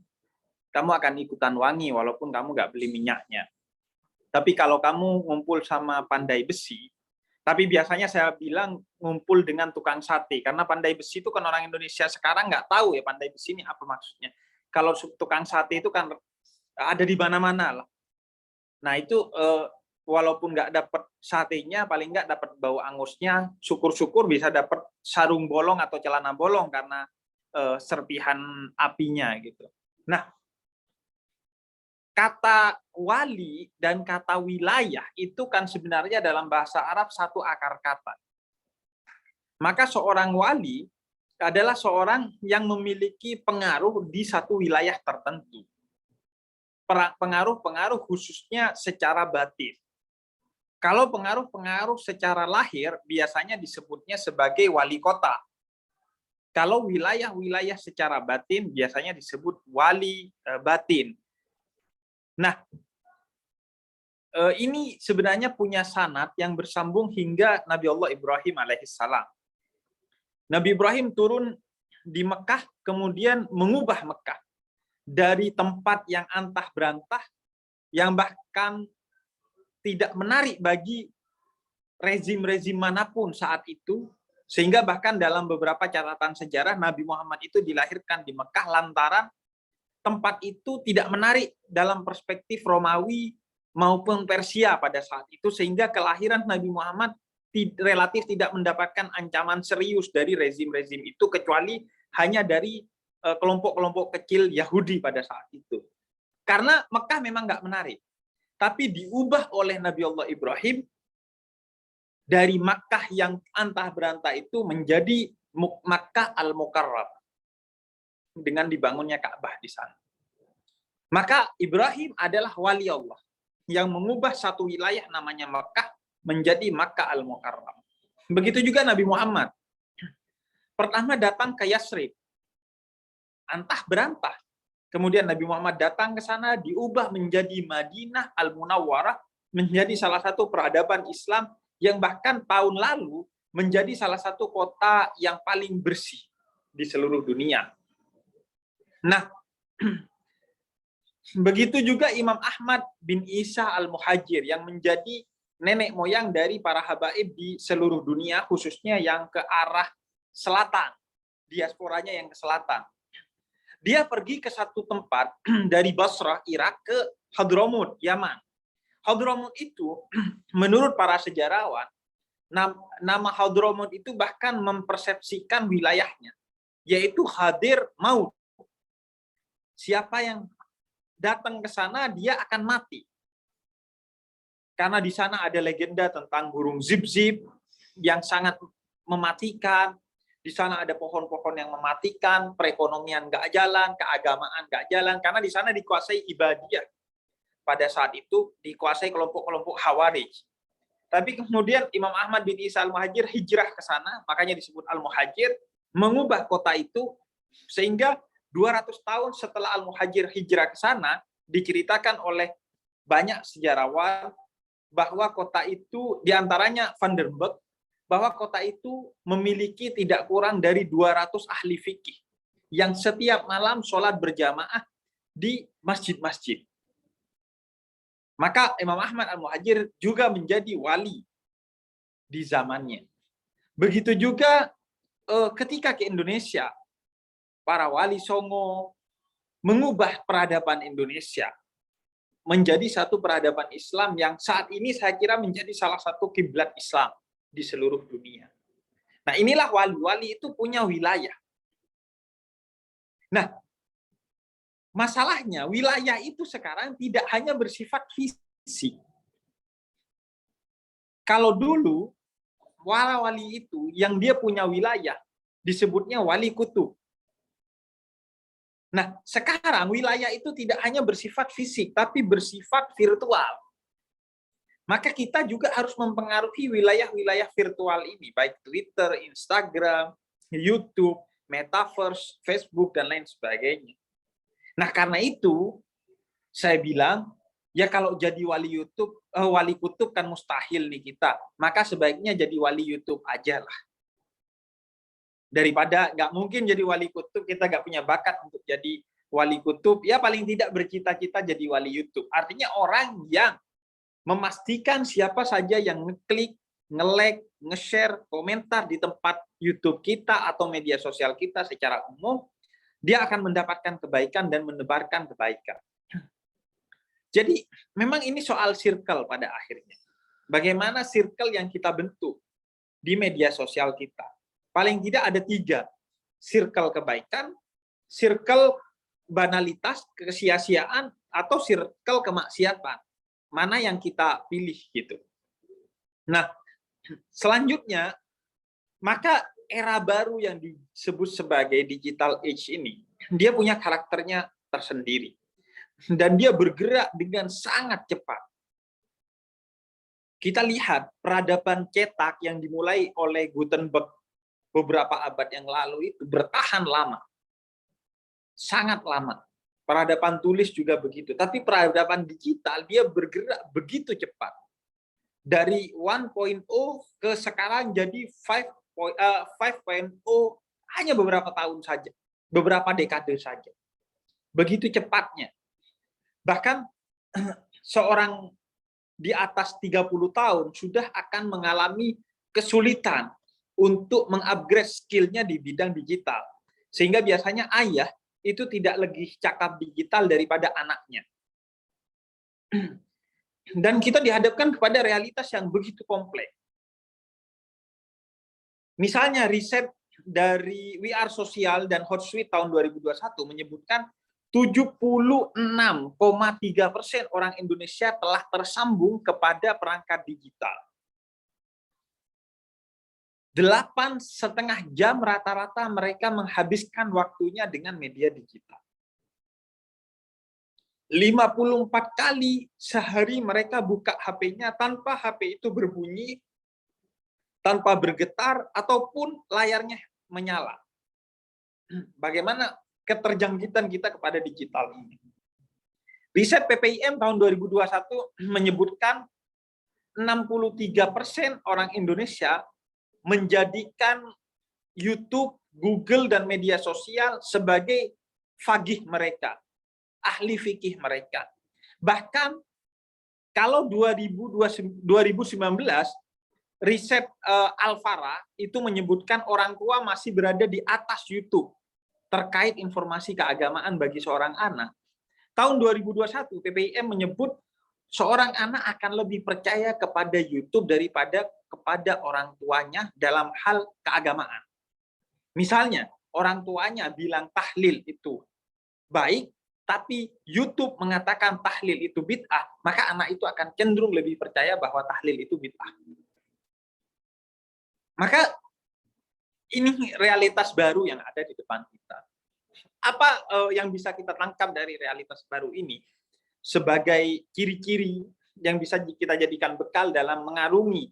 kamu akan ikutan wangi walaupun kamu nggak beli minyaknya. Tapi kalau kamu ngumpul sama pandai besi, tapi biasanya saya bilang ngumpul dengan tukang sate, karena pandai besi itu kan orang Indonesia sekarang nggak tahu ya pandai besi ini apa maksudnya. Kalau tukang sate itu kan ada di mana-mana lah. Nah itu walaupun nggak dapat satenya, paling nggak dapat bau angusnya, syukur-syukur bisa dapat sarung bolong atau celana bolong karena serpihan apinya gitu. Nah Kata wali dan kata wilayah itu kan sebenarnya dalam bahasa Arab satu akar kata. Maka seorang wali adalah seorang yang memiliki pengaruh di satu wilayah tertentu. Pengaruh-pengaruh khususnya secara batin. Kalau pengaruh-pengaruh secara lahir biasanya disebutnya sebagai wali kota. Kalau wilayah-wilayah secara batin biasanya disebut wali batin. Nah, ini sebenarnya punya sanad yang bersambung hingga Nabi Allah Ibrahim alaihissalam. Nabi Ibrahim turun di Mekah, kemudian mengubah Mekah dari tempat yang antah berantah, yang bahkan tidak menarik bagi rezim-rezim manapun saat itu, sehingga bahkan dalam beberapa catatan sejarah Nabi Muhammad itu dilahirkan di Mekah lantaran tempat itu tidak menarik dalam perspektif Romawi maupun Persia pada saat itu, sehingga kelahiran Nabi Muhammad relatif tidak mendapatkan ancaman serius dari rezim-rezim itu, kecuali hanya dari kelompok-kelompok kecil Yahudi pada saat itu. Karena Mekah memang nggak menarik. Tapi diubah oleh Nabi Allah Ibrahim dari Makkah yang antah berantah itu menjadi Makkah Al-Mukarram dengan dibangunnya Ka'bah di sana. Maka Ibrahim adalah wali Allah yang mengubah satu wilayah namanya Makkah menjadi Makkah Al-Mukarram. Begitu juga Nabi Muhammad. Pertama datang ke Yasrib. Antah berantah. Kemudian Nabi Muhammad datang ke sana, diubah menjadi Madinah Al-Munawwarah, menjadi salah satu peradaban Islam yang bahkan tahun lalu menjadi salah satu kota yang paling bersih di seluruh dunia. Nah, begitu juga Imam Ahmad bin Isa Al-Muhajir yang menjadi nenek moyang dari para habaib di seluruh dunia, khususnya yang ke arah selatan, diasporanya yang ke selatan. Dia pergi ke satu tempat dari Basrah, Irak, ke Hadramut, Yaman. Hadramut itu, menurut para sejarawan, nama Hadramut itu bahkan mempersepsikan wilayahnya, yaitu hadir maut. Siapa yang datang ke sana, dia akan mati. Karena di sana ada legenda tentang burung zib-zib yang sangat mematikan. Di sana ada pohon-pohon yang mematikan, perekonomian nggak jalan, keagamaan nggak jalan, karena di sana dikuasai ibadiyah. Pada saat itu dikuasai kelompok-kelompok Khawarij. Tapi kemudian Imam Ahmad bin Isa Al-Muhajir hijrah ke sana, makanya disebut Al-Muhajir, mengubah kota itu, sehingga 200 tahun setelah Al-Muhajir hijrah ke sana, diceritakan oleh banyak sejarawan bahwa kota itu, diantaranya Van der Burg, bahwa kota itu memiliki tidak kurang dari 200 ahli fikih yang setiap malam sholat berjamaah di masjid-masjid. Maka Imam Ahmad Al-Muhajir juga menjadi wali di zamannya. Begitu juga ketika ke Indonesia, para wali Songo mengubah peradaban Indonesia menjadi satu peradaban Islam yang saat ini saya kira menjadi salah satu kiblat Islam di seluruh dunia. Nah, inilah wali-wali itu punya wilayah. Nah, masalahnya wilayah itu sekarang tidak hanya bersifat fisik. Kalau dulu wali-wali itu yang dia punya wilayah disebutnya wali kutub. Nah, sekarang wilayah itu tidak hanya bersifat fisik, tapi bersifat virtual. Maka kita juga harus mempengaruhi wilayah-wilayah virtual ini, baik Twitter, Instagram, YouTube, Metaverse, Facebook, dan lain sebagainya. Nah, karena itu, saya bilang, ya kalau jadi wali kutub kan mustahil nih kita, maka sebaiknya jadi wali YouTube aja lah. Daripada nggak mungkin jadi wali kutub, kita nggak punya bakat untuk jadi wali kutub, ya paling tidak bercita-cita jadi wali YouTube. Artinya orang yang memastikan siapa saja yang ngeklik, nge-like, nge-share, komentar di tempat YouTube kita atau media sosial kita secara umum, dia akan mendapatkan kebaikan dan menebarkan kebaikan. Jadi memang ini soal circle pada akhirnya. Bagaimana circle yang kita bentuk di media sosial kita. Paling tidak ada 3. Circle kebaikan, circle banalitas, kesia-siaan, atau circle kemaksiatan. Mana yang kita pilih gitu. Nah, selanjutnya, maka era baru yang disebut sebagai digital age ini, dia punya karakternya tersendiri. Dan dia bergerak dengan sangat cepat. Kita lihat peradaban cetak yang dimulai oleh Gutenberg beberapa abad yang lalu itu bertahan lama. Sangat lama. Peradaban tulis juga begitu. Tapi peradaban digital dia bergerak begitu cepat. Dari 1.0 ke sekarang jadi 5.0 hanya beberapa tahun saja, beberapa dekade saja. Begitu cepatnya. Bahkan seorang di atas 30 tahun sudah akan mengalami kesulitan untuk mengupgrade skill-nya di bidang digital. Sehingga biasanya ayah itu tidak lebih cakap digital daripada anaknya. Dan kita dihadapkan kepada realitas yang begitu kompleks. Misalnya riset dari We Are Social dan Hootsuite tahun 2021 menyebutkan 76,3% orang Indonesia telah tersambung kepada perangkat digital. 8,5 jam rata-rata mereka menghabiskan waktunya dengan media digital. 54 kali sehari mereka buka HP-nya tanpa HP itu berbunyi, tanpa bergetar, ataupun layarnya menyala. Bagaimana keterjangkitan kita kepada digital ini? Riset PPIM tahun 2021 menyebutkan 63% orang Indonesia menjadikan YouTube, Google, dan media sosial sebagai faqih mereka, ahli fikih mereka. Bahkan kalau 2019 riset Alfara itu menyebutkan orang tua masih berada di atas YouTube terkait informasi keagamaan bagi seorang anak. Tahun 2021 PPIM menyebut seorang anak akan lebih percaya kepada YouTube daripada kepada orang tuanya dalam hal keagamaan. Misalnya, orang tuanya bilang tahlil itu baik, tapi YouTube mengatakan tahlil itu bid'ah, maka anak itu akan cenderung lebih percaya bahwa tahlil itu bid'ah. Maka ini realitas baru yang ada di depan kita. Apa yang bisa kita tangkap dari realitas baru ini sebagai ciri-ciri yang bisa kita jadikan bekal dalam mengarungi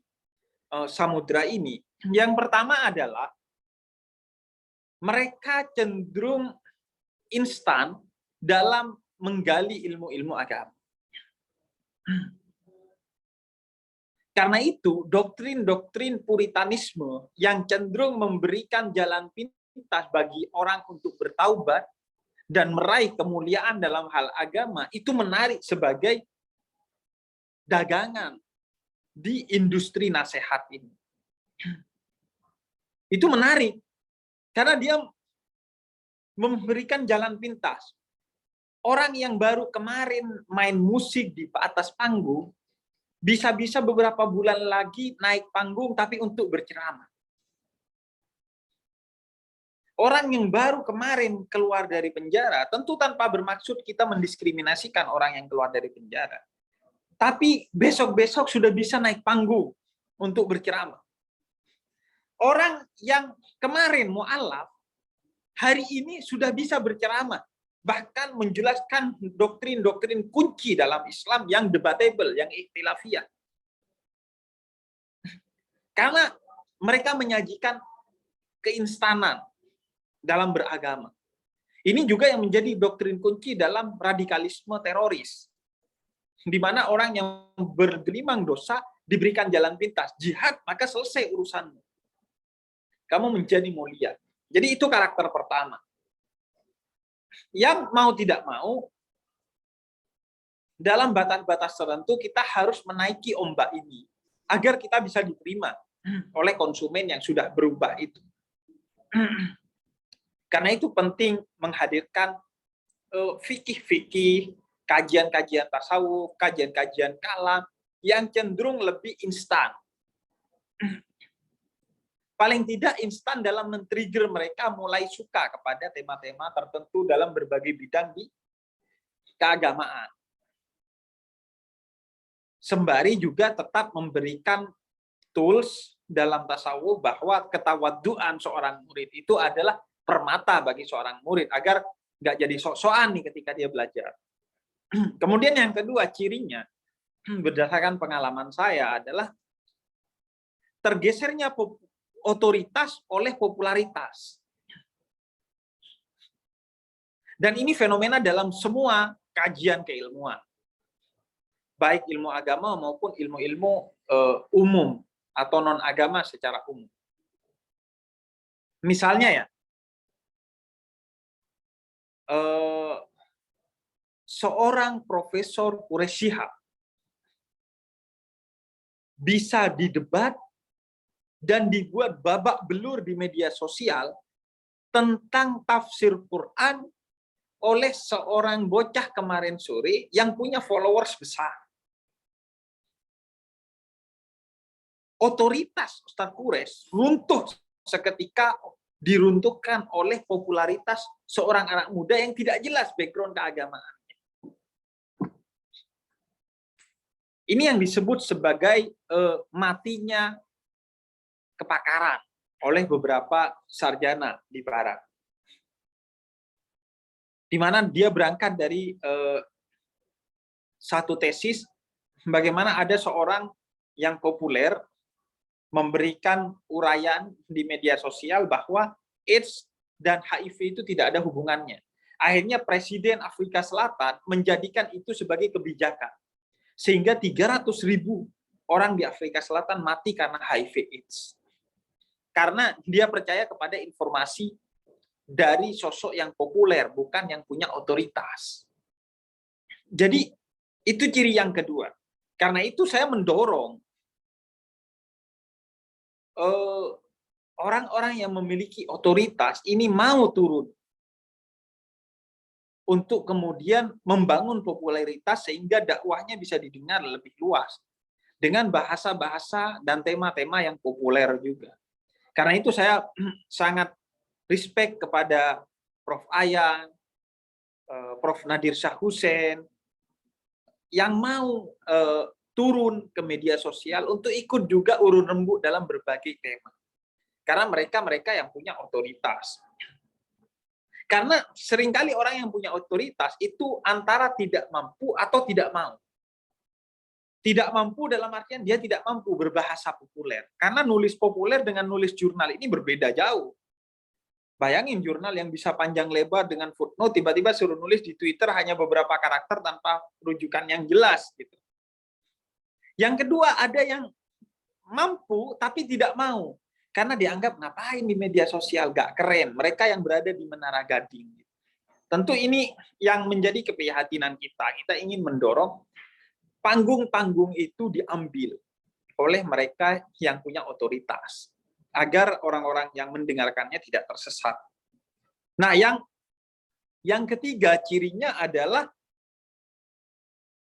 samudra ini? Yang pertama adalah mereka cenderung instan dalam menggali ilmu-ilmu agama. Karena itu, doktrin-doktrin puritanisme yang cenderung memberikan jalan pintas bagi orang untuk bertaubat dan meraih kemuliaan dalam hal agama, itu menarik sebagai dagangan di industri nasihat ini. Itu menarik, karena dia memberikan jalan pintas. Orang yang baru kemarin main musik di atas panggung, bisa-bisa beberapa bulan lagi naik panggung tapi untuk berceramah. Orang yang baru kemarin keluar dari penjara, tentu tanpa bermaksud kita mendiskriminasikan orang yang keluar dari penjara. Tapi besok-besok sudah bisa naik panggung untuk berceramah. Orang yang kemarin mu'alaf, hari ini sudah bisa berceramah. Bahkan menjelaskan doktrin-doktrin kunci dalam Islam yang debatable, yang ikhtilafiyah. Karena mereka menyajikan keinstanan dalam beragama. Ini juga yang menjadi doktrin kunci dalam radikalisme teroris. Di mana orang yang bergelimang dosa diberikan jalan pintas. Jihad, maka selesai urusanmu. Kamu menjadi mulia. Jadi itu karakter pertama. Yang mau tidak mau, dalam batas-batas tertentu kita harus menaiki ombak ini agar kita bisa diterima oleh konsumen yang sudah berubah itu. Karena itu penting menghadirkan fikih-fikih, kajian-kajian tasawuf, kajian-kajian kalam yang cenderung lebih instan. Paling tidak instan dalam men-trigger mereka mulai suka kepada tema-tema tertentu dalam berbagai bidang di keagamaan. Sembari juga tetap memberikan tools dalam tasawuf bahwa ketawaduan seorang murid itu adalah permata bagi seorang murid agar nggak jadi sok-sokan nih ketika dia belajar. Kemudian yang kedua cirinya berdasarkan pengalaman saya adalah tergesernya otoritas oleh popularitas. Dan ini fenomena dalam semua kajian keilmuan. Baik ilmu agama maupun ilmu-ilmu umum atau non-agama secara umum. Misalnya ya, seorang Profesor Quraish Shihab bisa didebat dan dibuat babak belur di media sosial tentang tafsir Quran oleh seorang bocah kemarin sore yang punya followers besar. Otoritas Ustaz Quraish runtuh seketika diruntuhkan oleh popularitas seorang anak muda yang tidak jelas background keagamaan. Ini yang disebut sebagai matinya kepakaran oleh beberapa sarjana di Barat. Di mana dia berangkat dari satu tesis bagaimana ada seorang yang populer memberikan uraian di media sosial bahwa AIDS dan HIV itu tidak ada hubungannya. Akhirnya Presiden Afrika Selatan menjadikan itu sebagai kebijakan. Sehingga 300.000 orang di Afrika Selatan mati karena HIV AIDS. Karena dia percaya kepada informasi dari sosok yang populer, bukan yang punya otoritas. Jadi, itu ciri yang kedua. Karena itu saya mendorong orang-orang yang memiliki otoritas ini mau turun untuk kemudian membangun popularitas sehingga dakwahnya bisa didengar lebih luas dengan bahasa-bahasa dan tema-tema yang populer juga. Karena itu saya sangat respect kepada Prof. Ayan, Prof. Nadir Shah Hussein yang mau turun ke media sosial untuk ikut juga urun rembuk dalam berbagai tema. Karena mereka yang punya otoritas. Karena seringkali orang yang punya otoritas itu antara tidak mampu atau tidak mau. Tidak mampu dalam artian dia tidak mampu berbahasa populer. Karena nulis populer dengan nulis jurnal ini berbeda jauh. Bayangin jurnal yang bisa panjang lebar dengan footnote, tiba-tiba suruh nulis di Twitter hanya beberapa karakter tanpa rujukan yang jelas. Gitu. Yang kedua, ada yang mampu tapi tidak mau. Karena dianggap ngapain di media sosial, gak keren. Mereka yang berada di Menara Gading. Tentu ini yang menjadi keprihatinan kita. Kita ingin mendorong panggung-panggung itu diambil oleh mereka yang punya otoritas. Agar orang-orang yang mendengarkannya tidak tersesat. Nah, yang ketiga cirinya adalah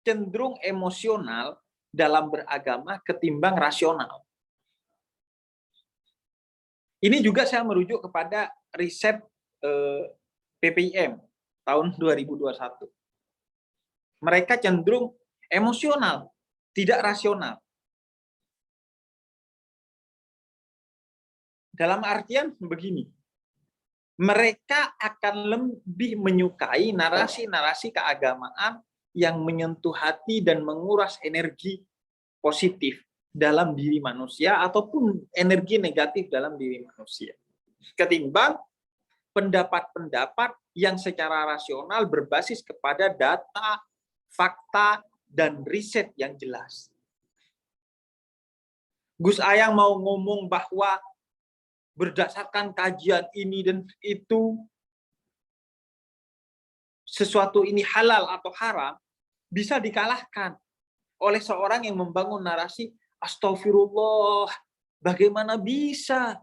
cenderung emosional dalam beragama ketimbang rasional. Ini juga saya merujuk kepada riset PPIM tahun 2021. Mereka cenderung emosional, tidak rasional. Dalam artian begini, mereka akan lebih menyukai narasi-narasi keagamaan yang menyentuh hati dan menguras energi positif dalam diri manusia ataupun energi negatif dalam diri manusia. Ketimbang pendapat-pendapat yang secara rasional berbasis kepada data, fakta, dan riset yang jelas. Gus Ayang mau ngomong bahwa berdasarkan kajian ini dan itu, sesuatu ini halal atau haram, bisa dikalahkan oleh seorang yang membangun narasi, astagfirullah, bagaimana bisa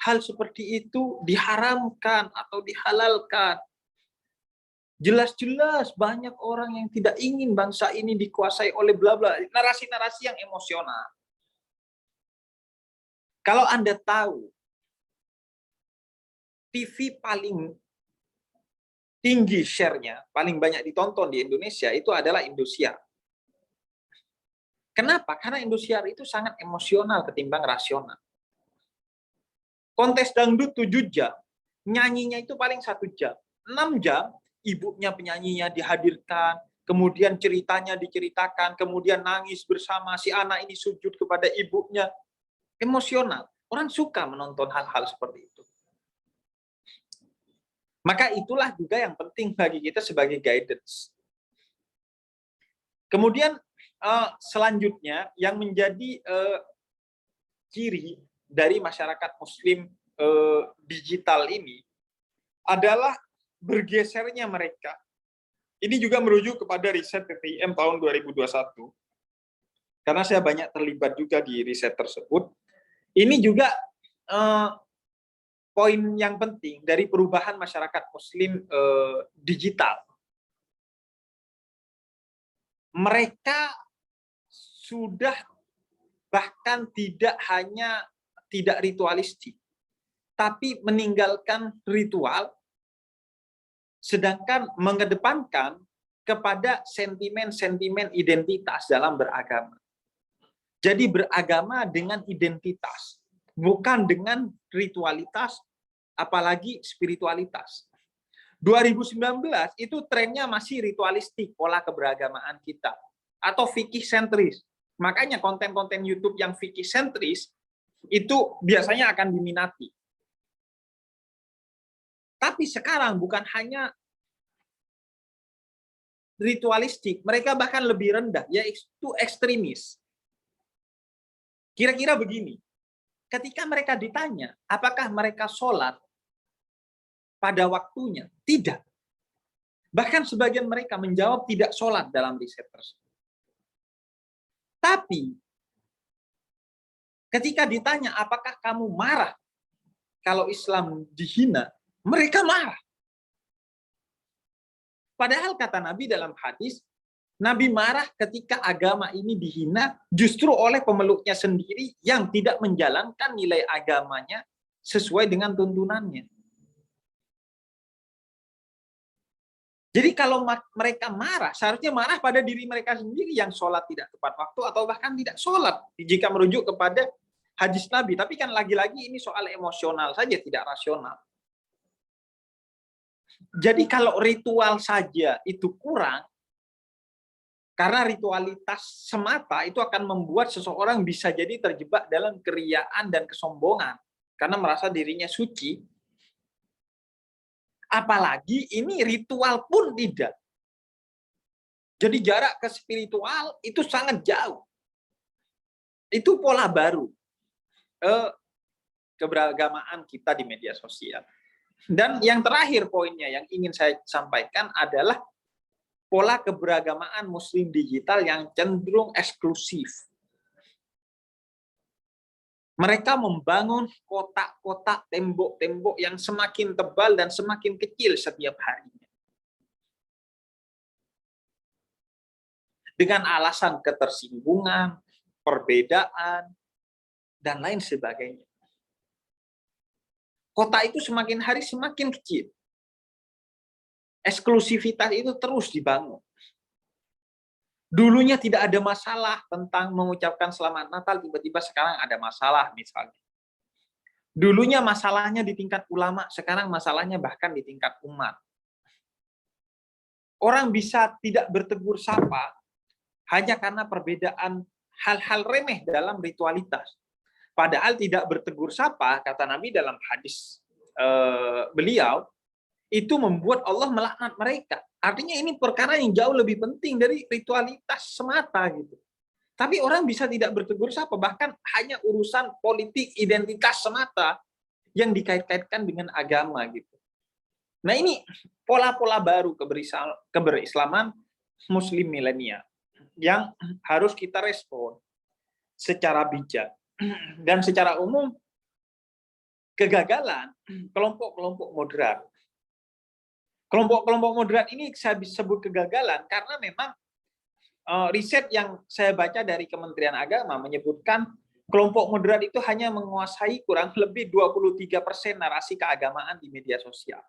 hal seperti itu diharamkan atau dihalalkan. Jelas-jelas banyak orang yang tidak ingin bangsa ini dikuasai oleh bla bla, narasi-narasi yang emosional. Kalau Anda tahu, TV paling tinggi share-nya, paling banyak ditonton di Indonesia itu adalah Indosiar. Kenapa? Karena Indosiar itu sangat emosional ketimbang rasional. Kontes dangdut 7 jam, nyanyinya itu paling 1 jam. 6 jam, ibunya penyanyinya dihadirkan, kemudian ceritanya diceritakan, kemudian nangis bersama, si anak ini sujud kepada ibunya. Emosional. Orang suka menonton hal-hal seperti itu. Maka itulah juga yang penting bagi kita sebagai guidance. Kemudian selanjutnya yang menjadi ciri dari masyarakat Muslim digital ini adalah bergesernya mereka. Ini juga merujuk kepada riset TTIM tahun 2021. Karena saya banyak terlibat juga di riset tersebut. Ini juga poin yang penting dari perubahan masyarakat Muslim digital. Mereka sudah bahkan tidak hanya tidak ritualistik, tapi meninggalkan ritual, sedangkan mengedepankan kepada sentimen-sentimen identitas dalam beragama. Jadi beragama dengan identitas, bukan dengan ritualitas, apalagi spiritualitas. 2019 itu trennya masih ritualistik, pola keberagamaan kita, atau fikih sentris. Makanya konten-konten YouTube yang fikih sentris itu biasanya akan diminati. Tapi sekarang bukan hanya ritualistik, mereka bahkan lebih rendah, yaitu ekstremis. Kira-kira begini, ketika mereka ditanya, apakah mereka sholat pada waktunya? Tidak. Bahkan sebagian mereka menjawab tidak sholat dalam riset tersebut. Tapi, ketika ditanya apakah kamu marah kalau Islam dihina, mereka marah. Padahal kata Nabi dalam hadis, Nabi marah ketika agama ini dihina justru oleh pemeluknya sendiri yang tidak menjalankan nilai agamanya sesuai dengan tuntunannya. Jadi kalau mereka marah, seharusnya marah pada diri mereka sendiri yang sholat tidak tepat waktu atau bahkan tidak sholat jika merujuk kepada hadis Nabi. Tapi kan lagi-lagi ini soal emosional saja, tidak rasional. Jadi kalau ritual saja itu kurang, karena ritualitas semata itu akan membuat seseorang bisa jadi terjebak dalam keriaan dan kesombongan karena merasa dirinya suci. Apalagi ini ritual pun tidak. Jadi jarak ke spiritual itu sangat jauh. Itu pola baru keberagamaan kita di media sosial. Dan yang terakhir poinnya yang ingin saya sampaikan adalah pola keberagamaan Muslim digital yang cenderung eksklusif. Mereka membangun kotak-kotak, tembok-tembok yang semakin tebal dan semakin kecil setiap harinya. Dengan alasan ketersinggungan, perbedaan, dan lain sebagainya. Kota itu semakin hari semakin kecil. Eksklusivitas itu terus dibangun. Dulunya tidak ada masalah tentang mengucapkan selamat Natal, tiba-tiba sekarang ada masalah misalnya. Dulunya masalahnya di tingkat ulama, sekarang masalahnya bahkan di tingkat umat. Orang bisa tidak bertegur sapa hanya karena perbedaan hal-hal remeh dalam ritualitas. Padahal tidak bertegur sapa, kata Nabi dalam hadis beliau, itu membuat Allah melaknat mereka. Artinya ini perkara yang jauh lebih penting dari ritualitas semata gitu. Tapi orang bisa tidak bertegur sapa, bahkan hanya urusan politik identitas semata yang dikait-kaitkan dengan agama gitu. Nah ini pola-pola baru keberislaman Muslim milenial yang harus kita respon secara bijak. Dan secara umum kegagalan kelompok-kelompok moderat. Kelompok-kelompok moderat ini saya sebut kegagalan karena memang riset yang saya baca dari Kementerian Agama menyebutkan kelompok moderat itu hanya menguasai kurang lebih 23% narasi keagamaan di media sosial.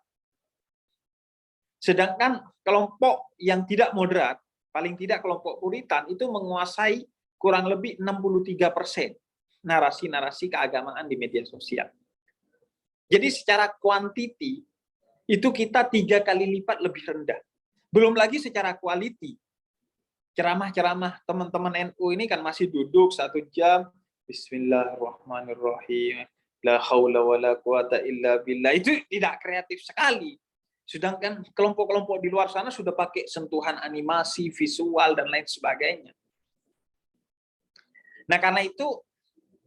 Sedangkan kelompok yang tidak moderat, paling tidak kelompok Puritan, itu menguasai kurang lebih 63% narasi-narasi keagamaan di media sosial. Jadi secara kuantiti, itu kita 3 kali lipat lebih rendah. Belum lagi secara quality. Ceramah-ceramah teman-teman NU ini kan masih duduk 1 jam, Bismillahirrahmanirrahim, la haula wala quwata illa billah. Itu tidak kreatif sekali. Sedangkan kelompok-kelompok di luar sana sudah pakai sentuhan animasi, visual, dan lain sebagainya. Nah, karena itu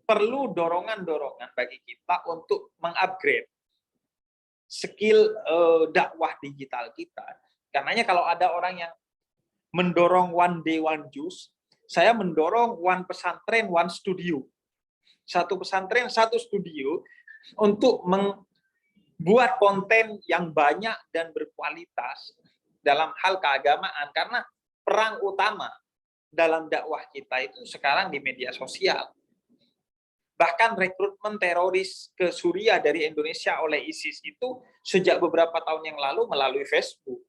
perlu dorongan-dorongan bagi kita untuk mengupgrade skill dakwah digital kita. Karenanya kalau ada orang yang mendorong one day, one juice, saya mendorong one pesantren, one studio. 1 pesantren, 1 studio untuk membuat konten yang banyak dan berkualitas dalam hal keagamaan. Karena perang utama dalam dakwah kita itu sekarang di media sosial. Bahkan rekrutmen teroris ke Suriah dari Indonesia oleh ISIS itu sejak beberapa tahun yang lalu melalui Facebook.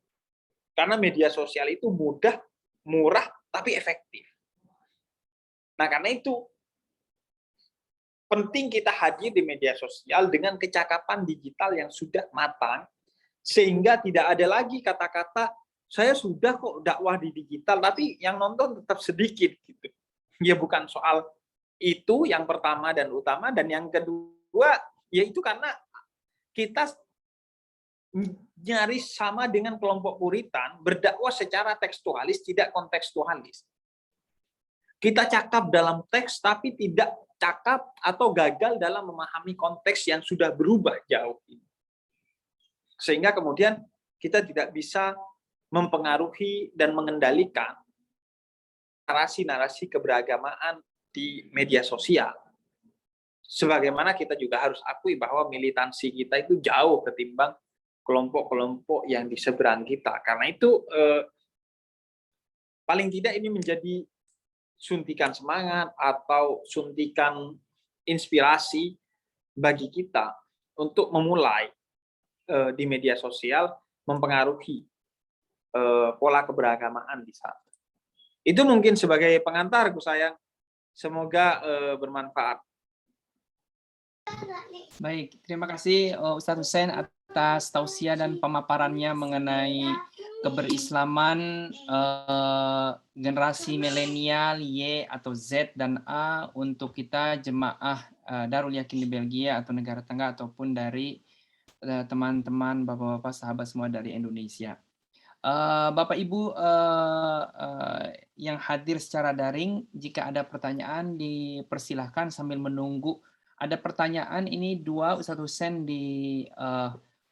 Karena media sosial itu mudah, murah, tapi efektif. Nah, karena itu penting kita hadir di media sosial dengan kecakapan digital yang sudah matang, sehingga tidak ada lagi kata-kata, saya sudah kok dakwah di digital, tapi yang nonton tetap sedikit. Gitu. Ya bukan soal itu yang pertama dan utama, dan yang kedua, yaitu karena kita nyaris sama dengan kelompok Puritan, berdakwah secara tekstualis, tidak kontekstualis. Kita cakap dalam teks, tapi tidak cakap atau gagal dalam memahami konteks yang sudah berubah jauh. Sehingga kemudian kita tidak bisa mempengaruhi dan mengendalikan narasi-narasi keberagamaan di media sosial. Sebagaimana kita juga harus akui bahwa militansi kita itu jauh ketimbang kelompok-kelompok yang di seberang kita. Karena itu paling tidak ini menjadi suntikan semangat atau suntikan inspirasi bagi kita untuk memulai di media sosial mempengaruhi pola keberagamaan di sana. Itu mungkin sebagai pengantar, Gus Sayang. Semoga bermanfaat. Baik, terima kasih Ustadz Hussein atas tausiah dan pemaparannya mengenai keberislaman generasi milenial Y atau Z dan A untuk kita jemaah Darul Yakin di Belgia atau negara tengah ataupun dari teman-teman bapak-bapak sahabat semua dari Indonesia. Bapak Ibu yang hadir secara daring, jika ada pertanyaan dipersilahkan sambil menunggu. Ada pertanyaan ini 2 Ustadz Hussein di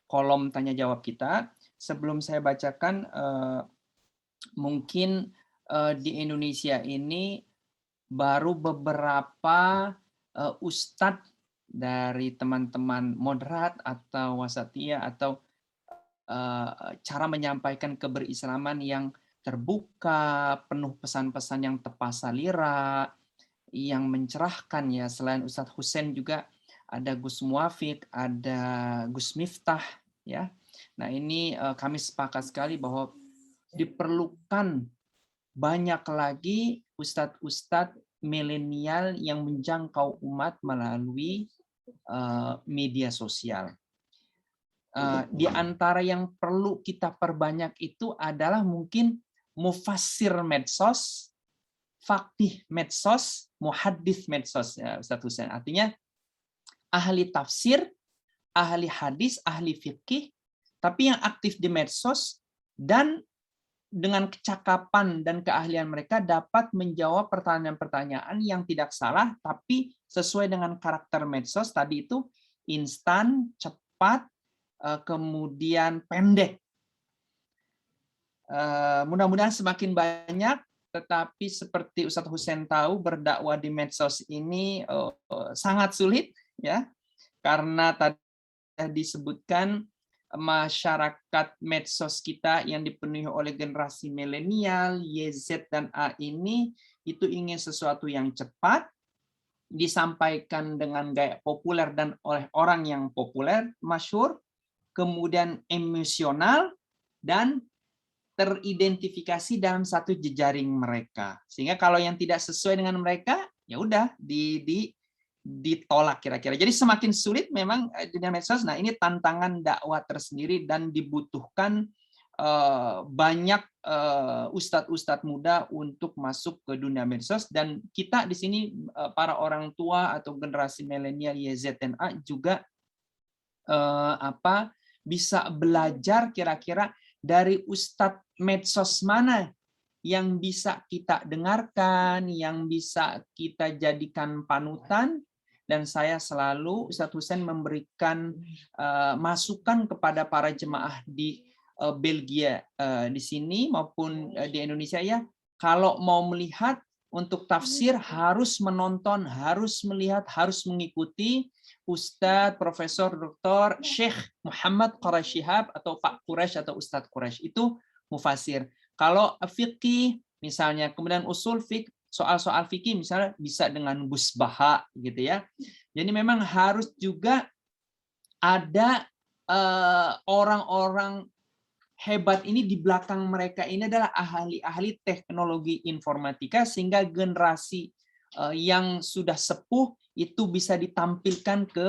kolom tanya jawab kita. Sebelum saya bacakan, mungkin di Indonesia ini baru beberapa ustadz dari teman-teman moderat atau wasatiyah atau cara menyampaikan keberislaman yang terbuka, penuh pesan-pesan yang tepat salira, yang mencerahkan ya. Selain Ustadz Hussein juga ada Gus Muafiq, ada Gus Miftah ya. Nah, ini kami sepakat sekali bahwa diperlukan banyak lagi ustadz-ustadz milenial yang menjangkau umat melalui media sosial. Di antara yang perlu kita perbanyak itu adalah mungkin mufassir medsos, faqih medsos, muhaddits medsos ya Ustadz Hussein. Artinya ahli tafsir, ahli hadis, ahli fikih, tapi yang aktif di medsos dan dengan kecakapan dan keahlian mereka dapat menjawab pertanyaan-pertanyaan yang tidak salah, tapi sesuai dengan karakter medsos tadi itu instan, cepat, kemudian pendek. Mudah-mudahan semakin banyak, tetapi seperti Ustadz Hussein tahu berdakwah di medsos ini sangat sulit ya, karena tadi disebutkan masyarakat medsos kita yang dipenuhi oleh generasi milenial, Y, Z, dan A ini itu ingin sesuatu yang cepat, disampaikan dengan gaya populer dan oleh orang yang populer, masyhur, kemudian emosional, dan teridentifikasi dalam satu jejaring mereka. Sehingga kalau yang tidak sesuai dengan mereka, ya udah ditolak kira-kira. Jadi semakin sulit memang dunia medsos. Nah, ini tantangan dakwah tersendiri dan dibutuhkan banyak ustadz-ustadz muda untuk masuk ke dunia medsos, dan kita di sini para orang tua atau generasi milenial YZNA juga bisa belajar kira-kira dari ustadz medsos mana yang bisa kita dengarkan, yang bisa kita jadikan panutan. Dan saya selalu, Ustadz Husain, memberikan masukan kepada para jemaah di Belgia di sini maupun di Indonesia, ya, kalau mau melihat untuk tafsir harus menonton, harus melihat, harus mengikuti Ustadz Profesor Dr. Syekh Muhammad Quraish Shihab atau Pak Quraish atau Ustadz Quraish, itu mufasir. Kalau fikih misalnya, kemudian usul fikih, soal-soal fikih misalnya bisa dengan Gus Baha gitu ya. Jadi memang harus juga ada orang-orang hebat ini di belakang mereka ini adalah ahli-ahli teknologi informatika, sehingga generasi yang sudah sepuh itu bisa ditampilkan ke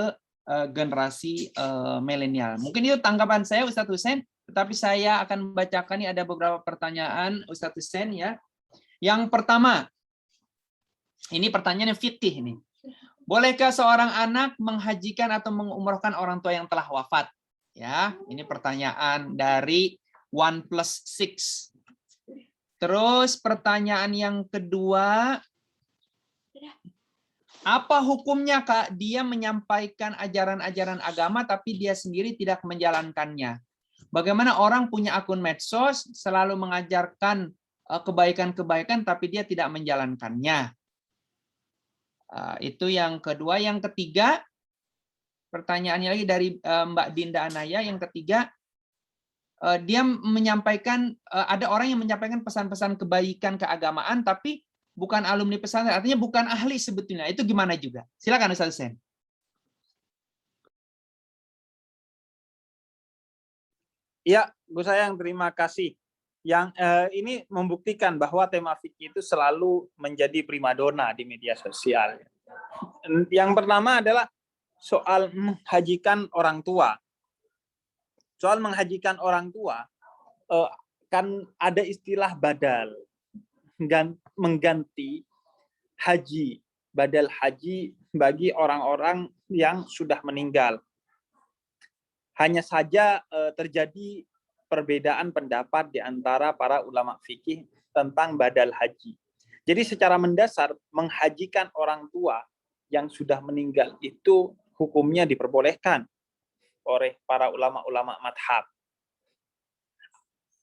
generasi milenial. Mungkin itu tanggapan saya, Ustadz Husain. Tetapi saya akan membacakan, ini ada beberapa pertanyaan Ustadz Husain ya. Yang pertama, ini pertanyaannya fikih ini. Bolehkah seorang anak menghajikan atau mengumrohkan orang tua yang telah wafat? Ya, ini pertanyaan dari OnePlus6. Terus pertanyaan yang kedua, apa hukumnya Kak dia menyampaikan ajaran-ajaran agama tapi dia sendiri tidak menjalankannya? Bagaimana orang punya akun medsos selalu mengajarkan kebaikan-kebaikan tapi dia tidak menjalankannya? Itu yang kedua. Yang ketiga, pertanyaannya lagi dari Mbak Dinda Anaya. Yang ketiga, dia menyampaikan, ada orang yang menyampaikan pesan-pesan kebaikan keagamaan tapi bukan alumni pesantren, artinya bukan ahli sebetulnya. Itu gimana juga? Silakan Ustaz Husain. Ya, Gus Sayang, terima kasih. Yang ini membuktikan bahwa tema fikih itu selalu menjadi primadona di media sosial. Yang pertama adalah soal menghajikan orang tua. Soal menghajikan orang tua, kan ada istilah badal, mengganti haji, badal haji bagi orang-orang yang sudah meninggal. Hanya saja terjadi perbedaan pendapat di antara para ulama fikih tentang badal haji. Jadi secara mendasar menghajikan orang tua yang sudah meninggal itu hukumnya diperbolehkan oleh para ulama-ulama madhab.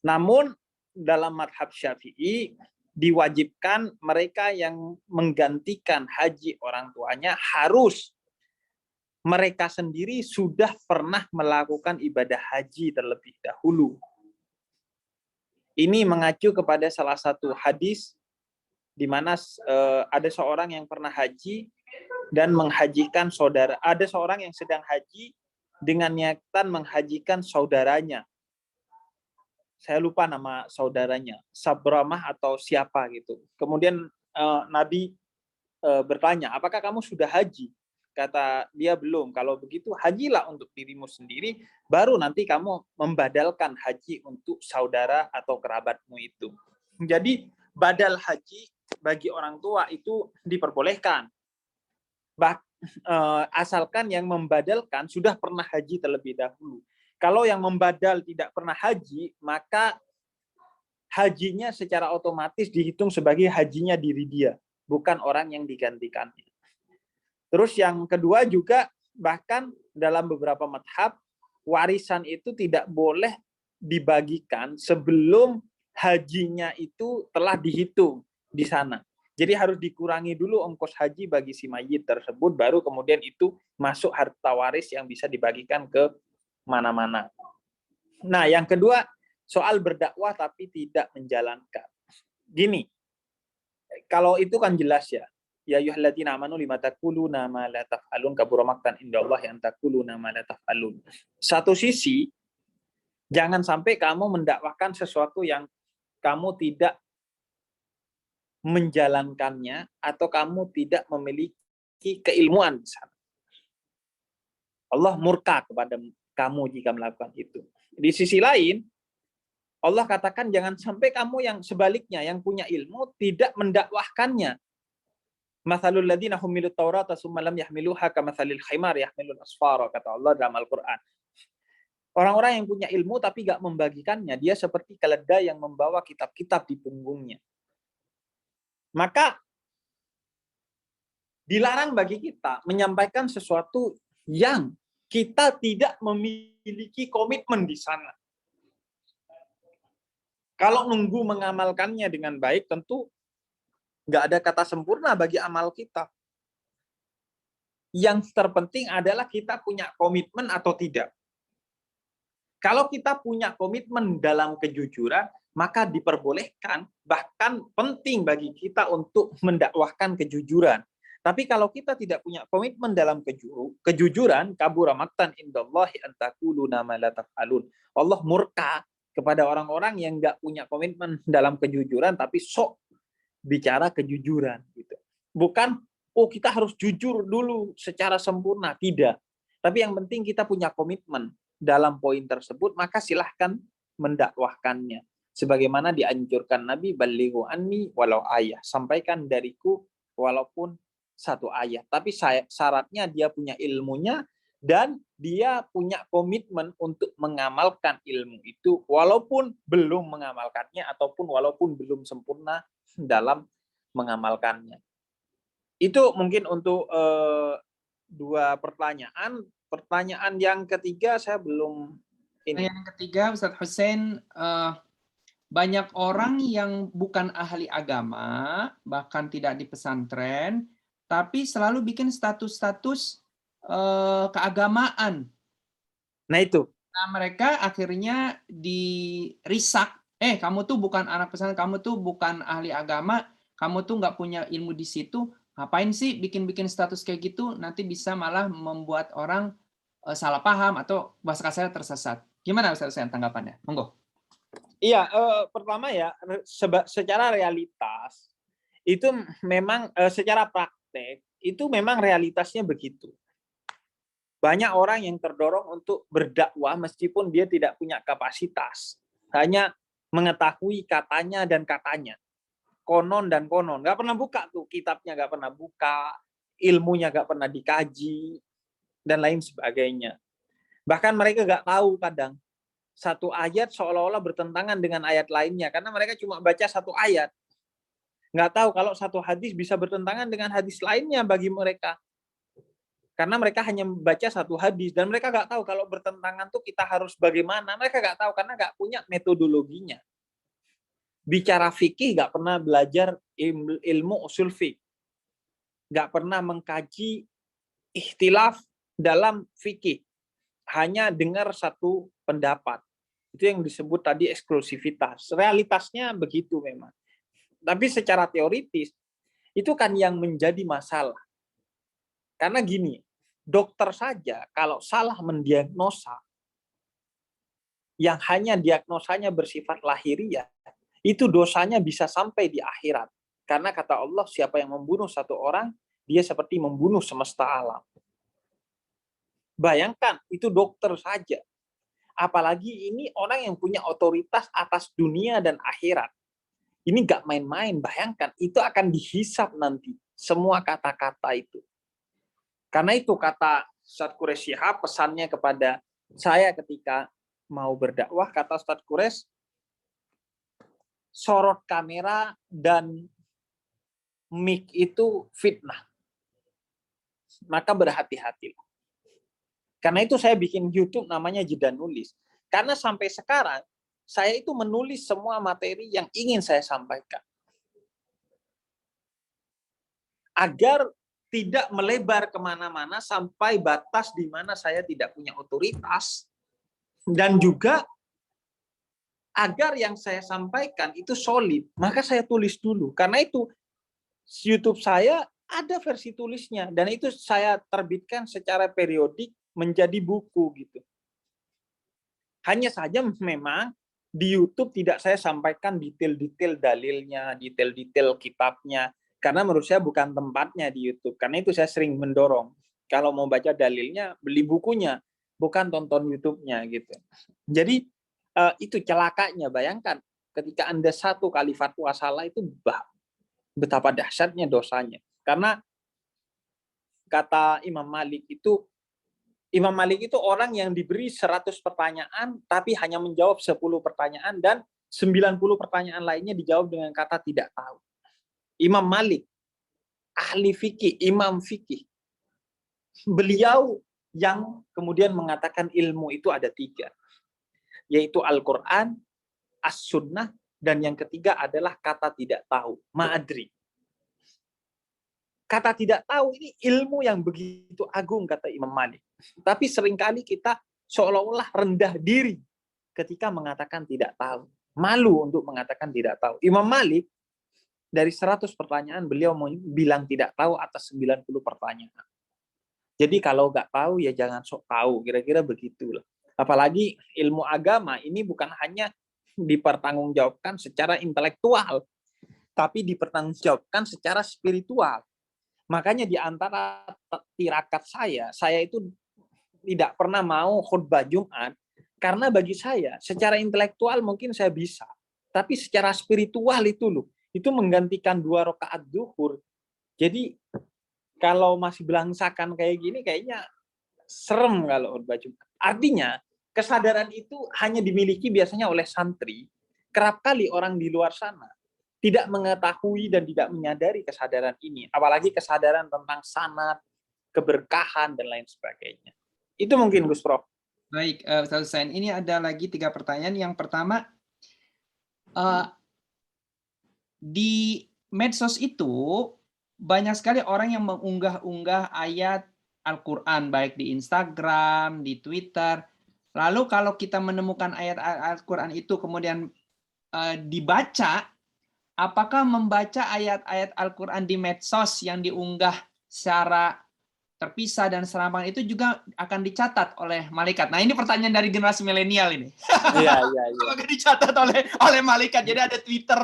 Namun dalam madhab Syafi'i diwajibkan mereka yang menggantikan haji orang tuanya harus mereka sendiri sudah pernah melakukan ibadah haji terlebih dahulu. Ini mengacu kepada salah satu hadis di mana ada seorang yang pernah haji dan menghajikan saudara. Ada seorang yang sedang haji dengan niatan menghajikan saudaranya. Saya lupa nama saudaranya, Sabramah atau siapa gitu. Kemudian Nabi bertanya, apakah kamu sudah haji? Kata dia, belum. Kalau begitu hajilah untuk dirimu sendiri, baru nanti kamu membadalkan haji untuk saudara atau kerabatmu itu. Jadi badal haji bagi orang tua itu diperbolehkan. Asalkan yang membadalkan sudah pernah haji terlebih dahulu. Kalau yang membadal tidak pernah haji, maka hajinya secara otomatis dihitung sebagai hajinya diri dia, bukan orang yang digantikannya. Terus yang kedua juga, bahkan dalam beberapa madhab, warisan itu tidak boleh dibagikan sebelum hajinya itu telah dihitung di sana. Jadi harus dikurangi dulu ongkos haji bagi si mayit tersebut, baru kemudian itu masuk harta waris yang bisa dibagikan ke mana-mana. Nah, yang kedua, soal berdakwah tapi tidak menjalankan. Gini, kalau itu kan jelas ya. Ya ayyuhalladzina amanu lima taquluna ma la taf'alun kabura maqtan indallahi an taquluna ma la taf'alun. Satu sisi Jangan sampai kamu mendakwahkan sesuatu yang kamu tidak menjalankannya atau kamu tidak memiliki keilmuan di sana. Allah murka kepada kamu jika melakukan itu. Di sisi lain, Allah katakan jangan sampai kamu yang sebaliknya, yang punya ilmu, tidak mendakwahkannya. Mathalul ladzina humilut taurata tsumma lam yahmiluha kamathalil khimar yahmilul asfara, kata Allah dalam Al-Qur'an. Orang-orang yang punya ilmu tapi gak membagikannya, dia seperti keledai yang membawa kitab-kitab di punggungnya. Maka dilarang bagi kita menyampaikan sesuatu yang kita tidak memiliki komitmen di sana. Kalau nunggu mengamalkannya dengan baik, tentu nggak ada kata sempurna bagi amal kita. Yang terpenting adalah kita punya komitmen atau tidak. Kalau kita punya komitmen dalam kejujuran, maka diperbolehkan, bahkan penting bagi kita untuk mendakwahkan kejujuran. Tapi kalau kita tidak punya komitmen dalam kejujuran, kabura maqtan indallahi an taquluna ma la taf'alun. Allah murka kepada orang-orang yang nggak punya komitmen dalam kejujuran, tapi sok bicara kejujuran. Gitu. Bukan, oh kita harus jujur dulu secara sempurna. Tidak. Tapi yang penting kita punya komitmen dalam poin tersebut, maka silahkan mendakwahkannya. Sebagaimana dianjurkan Nabi, balighu anni walau ayah. Sampaikan dariku walaupun satu ayat. Tapi syaratnya dia punya ilmunya dan dia punya komitmen untuk mengamalkan ilmu itu walaupun belum mengamalkannya ataupun walaupun belum sempurna dalam mengamalkannya. Itu mungkin untuk dua pertanyaan. Pertanyaan yang ketiga saya belum ini. Yang ketiga, Ustadz Hussein, banyak orang yang bukan ahli agama, bahkan tidak di pesantren, tapi selalu bikin status-status keagamaan. Nah itu. Nah, mereka akhirnya dirisak. Kamu tuh bukan anak pesantren, kamu tuh bukan ahli agama, kamu tuh nggak punya ilmu di situ. Ngapain sih bikin-bikin status kayak gitu? Nanti bisa malah membuat orang salah paham atau bahasa kasarnya tersesat. Gimana Ustaz Hussein tanggapannya? Monggo. Iya, pertama ya, secara realitas itu memang secara praktek itu memang realitasnya begitu. Banyak orang yang terdorong untuk berdakwah meskipun dia tidak punya kapasitas, hanya mengetahui katanya dan katanya, konon dan konon, nggak pernah buka tuh kitabnya, nggak pernah buka, ilmunya nggak pernah dikaji dan lain sebagainya. Bahkan mereka nggak tahu kadang satu ayat seolah-olah bertentangan dengan ayat lainnya karena mereka cuma baca satu ayat. Nggak tahu kalau satu hadis bisa bertentangan dengan hadis lainnya bagi mereka. Karena mereka hanya membaca satu hadis dan mereka nggak tahu kalau bertentangan tuh kita harus bagaimana. Mereka nggak tahu karena nggak punya metodologinya. Bicara fikih nggak pernah belajar ilmu usul fikih. Nggak pernah mengkaji ikhtilaf dalam fikih. Hanya dengar satu pendapat. Itu yang disebut tadi eksklusivitas. Realitasnya begitu memang. Tapi secara teoritis, itu kan yang menjadi masalah. Karena gini, dokter saja kalau salah mendiagnosa, yang hanya diagnosanya bersifat lahiriah, itu dosanya bisa sampai di akhirat. Karena kata Allah, siapa yang membunuh satu orang, dia seperti membunuh semesta alam. Bayangkan, itu dokter saja. Apalagi ini orang yang punya otoritas atas dunia dan akhirat. Ini nggak main-main, bayangkan. Itu akan dihisap nanti, semua kata-kata itu. Karena itu kata Ustadz Quraisy Shihab, pesannya kepada saya ketika mau berdakwah, kata Ustadz Quraisy, sorot kamera dan mic itu fitnah. Maka berhati-hatilah. Karena itu saya bikin YouTube namanya Jeda Nulis. Karena sampai sekarang, saya itu menulis semua materi yang ingin saya sampaikan. Agar tidak melebar kemana-mana sampai batas di mana saya tidak punya otoritas. Dan juga agar yang saya sampaikan itu solid, maka saya tulis dulu. Karena itu YouTube saya ada versi tulisnya. Dan itu saya terbitkan secara periodik menjadi buku gitu. Hanya saja memang di YouTube tidak saya sampaikan detail-detail dalilnya, detail-detail kitabnya, karena menurut saya bukan tempatnya di YouTube. Karena itu saya sering mendorong, kalau mau baca dalilnya, beli bukunya, bukan tonton YouTube-nya gitu. Jadi itu celakanya, bayangkan ketika Anda satu kali fatwa salah itu betapa dahsyatnya dosanya. Karena kata Imam Malik itu orang yang diberi 100 pertanyaan tapi hanya menjawab 10 pertanyaan dan 90 pertanyaan lainnya dijawab dengan kata tidak tahu. Imam Malik, ahli fikih, imam fikih. Beliau yang kemudian mengatakan ilmu itu ada 3, yaitu Al-Quran, As-Sunnah, dan yang ketiga adalah kata tidak tahu, ma'adri. Kata tidak tahu ini ilmu yang begitu agung, kata Imam Malik. Tapi seringkali kita seolah-olah rendah diri ketika mengatakan tidak tahu. Malu untuk mengatakan tidak tahu. Imam Malik, dari 100 pertanyaan, beliau mau bilang tidak tahu atas 90 pertanyaan. Jadi kalau nggak tahu, ya jangan sok tahu. Kira-kira begitulah. Apalagi ilmu agama, ini bukan hanya dipertanggungjawabkan secara intelektual, tapi dipertanggungjawabkan secara spiritual. Makanya di antara tirakat saya itu tidak pernah mau khutbah Jumat, karena bagi saya secara intelektual mungkin saya bisa, tapi secara spiritual itu menggantikan 2 rakaat zuhur. Jadi kalau masih belangsakan kayak gini, kayaknya serem kalau khutbah Jumat. Artinya kesadaran itu hanya dimiliki biasanya oleh santri. Kerap kali orang di luar sana tidak mengetahui dan tidak menyadari kesadaran ini, apalagi kesadaran tentang sanad, keberkahan, dan lain sebagainya. Itu mungkin, Gus Prof. Baik, Ustaz Hussein, ini ada lagi 3 pertanyaan. Yang pertama, di medsos itu banyak sekali orang yang mengunggah-unggah ayat Al-Quran, baik di Instagram, di Twitter. Lalu kalau kita menemukan ayat Al-Quran itu kemudian dibaca, apakah membaca ayat-ayat Al-Quran di medsos yang diunggah secara terpisah dan serampangan itu juga akan dicatat oleh malaikat? Nah, ini pertanyaan dari generasi milenial ini. Iya. Apakah dicatat oleh malaikat? Jadi ada Twitter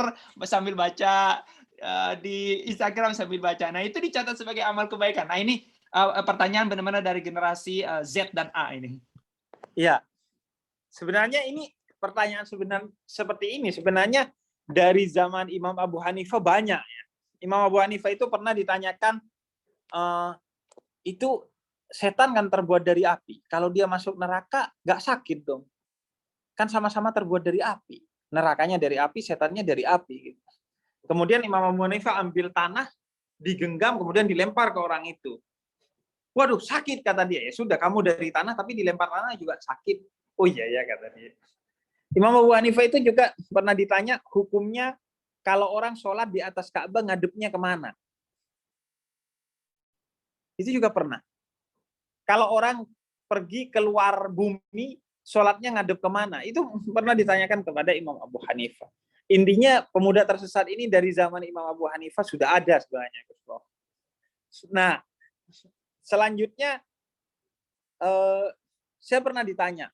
sambil baca, di Instagram sambil baca. Nah, itu dicatat sebagai amal kebaikan. Nah, ini pertanyaan benar-benar dari generasi Z dan A ini. Iya. Sebenarnya ini pertanyaan seperti ini sebenarnya dari zaman Imam Abu Hanifah banyak ya. Imam Abu Hanifah itu pernah ditanyakan, itu setan kan terbuat dari api. Kalau dia masuk neraka, nggak sakit dong. Kan sama-sama terbuat dari api. Nerakanya dari api, setannya dari api. Kemudian Imam Abu Hanifah ambil tanah, digenggam, kemudian dilempar ke orang itu. Waduh, sakit, kata dia. Ya sudah, kamu dari tanah, tapi dilempar tanah juga sakit. Oh iya, ya, kata dia. Imam Abu Hanifah itu juga pernah ditanya hukumnya kalau orang sholat di atas Ka'bah ngadepnya kemana. Itu juga pernah. Kalau orang pergi keluar bumi, sholatnya ngadep kemana. Itu pernah ditanyakan kepada Imam Abu Hanifah. Intinya pemuda tersesat ini dari zaman Imam Abu Hanifah sudah ada sebenarnya. Nah, selanjutnya saya pernah ditanya,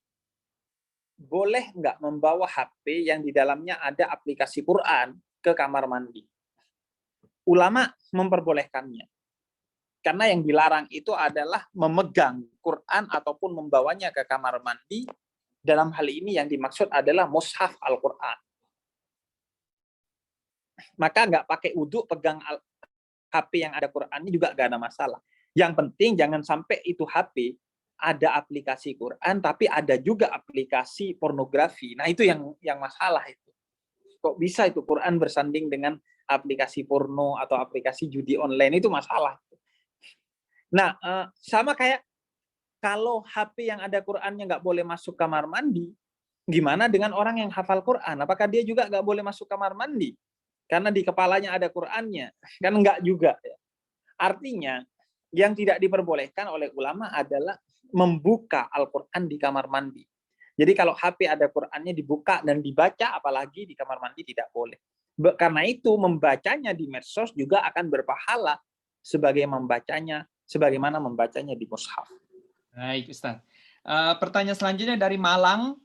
boleh nggak membawa HP yang di dalamnya ada aplikasi Quran ke kamar mandi? Ulama memperbolehkannya. Karena yang dilarang itu adalah memegang Quran ataupun membawanya ke kamar mandi. Dalam hal ini yang dimaksud adalah mushaf Al-Quran. Maka nggak pakai wudhu, pegang HP yang ada Qurannya juga nggak ada masalah. Yang penting jangan sampai itu HP ada aplikasi Quran, tapi ada juga aplikasi pornografi. Nah, itu yang masalah itu. Kok bisa itu Quran bersanding dengan aplikasi porno atau aplikasi judi online, itu masalah. Nah, sama kayak kalau HP yang ada Qurannya nggak boleh masuk kamar mandi, gimana dengan orang yang hafal Quran? Apakah dia juga nggak boleh masuk kamar mandi? Karena di kepalanya ada Qurannya. Kan nggak juga. Artinya, yang tidak diperbolehkan oleh ulama adalah membuka Al-Quran di kamar mandi. Jadi kalau HP ada Qurannya dibuka dan dibaca, apalagi di kamar mandi tidak boleh. Karena itu membacanya di medsos juga akan berpahala sebagaimana membacanya di mushaf. Baik, Ustaz. Pertanyaan selanjutnya dari Malang.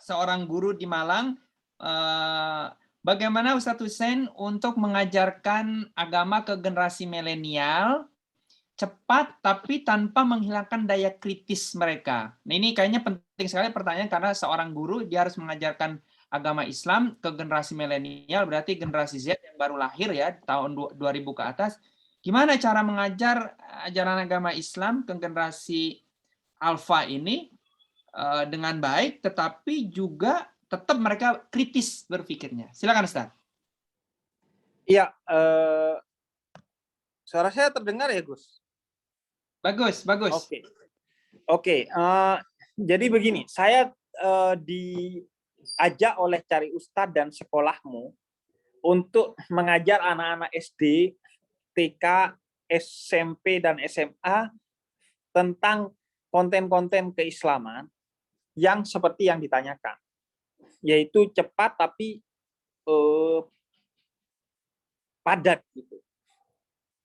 seorang guru di Malang. Bagaimana Ustadz Hussein untuk mengajarkan agama ke generasi milenial cepat tapi tanpa menghilangkan daya kritis mereka? Nah, ini kayaknya penting sekali pertanyaan, karena seorang guru dia harus mengajarkan agama Islam ke generasi milenial, berarti generasi Z yang baru lahir ya, tahun 2000 ke atas. Gimana cara mengajar ajaran agama Islam ke generasi alfa ini dengan baik, tetapi juga tetap mereka kritis berpikirnya? Silakan Ustaz. Iya, suara saya terdengar ya, Gus? Bagus, bagus. Oke. Jadi begini, saya diajak oleh Cari Ustadz dan sekolahmu untuk mengajar anak-anak SD, TK, SMP, dan SMA tentang konten-konten keislaman yang seperti yang ditanyakan, yaitu cepat tapi padat gitu.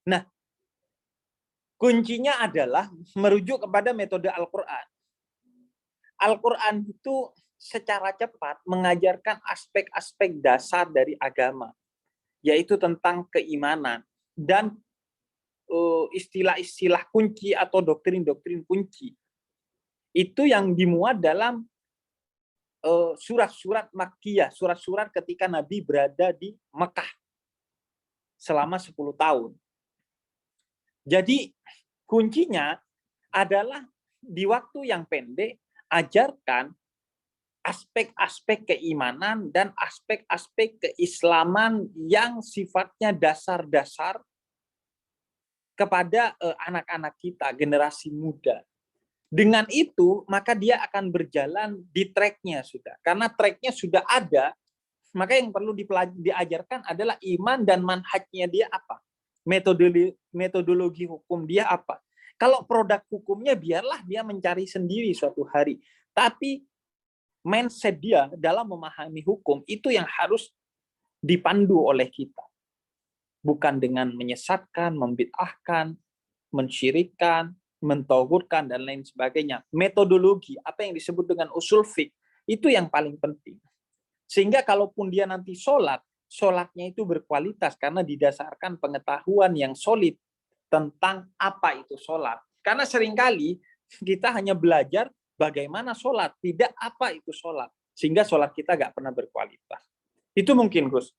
Nah, kuncinya adalah merujuk kepada metode Al-Quran. Al-Quran itu secara cepat mengajarkan aspek-aspek dasar dari agama, yaitu tentang keimanan dan istilah-istilah kunci atau doktrin-doktrin kunci. Itu yang dimuat dalam surat-surat Makkiyah, surat-surat ketika Nabi berada di Mekah selama 10 tahun. Jadi kuncinya adalah di waktu yang pendek ajarkan aspek-aspek keimanan dan aspek-aspek keislaman yang sifatnya dasar-dasar kepada anak-anak kita, generasi muda. Dengan itu, maka dia akan berjalan di tracknya sudah. Karena tracknya sudah ada, maka yang perlu diajarkan adalah iman dan manhajnya dia apa. Metodologi hukum dia apa. Kalau produk hukumnya biarlah dia mencari sendiri suatu hari. Tapi mindset dia dalam memahami hukum itu yang harus dipandu oleh kita. Bukan dengan menyesatkan, membid'ahkan, mensyirikkan, mentauhidkan, dan lain sebagainya. Metodologi, apa yang disebut dengan usul fiqh, itu yang paling penting. Sehingga kalaupun dia nanti sholat, sholatnya itu berkualitas karena didasarkan pengetahuan yang solid tentang apa itu sholat. Karena seringkali kita hanya belajar bagaimana sholat, tidak apa itu sholat. Sehingga sholat kita nggak pernah berkualitas. Itu mungkin, Gus.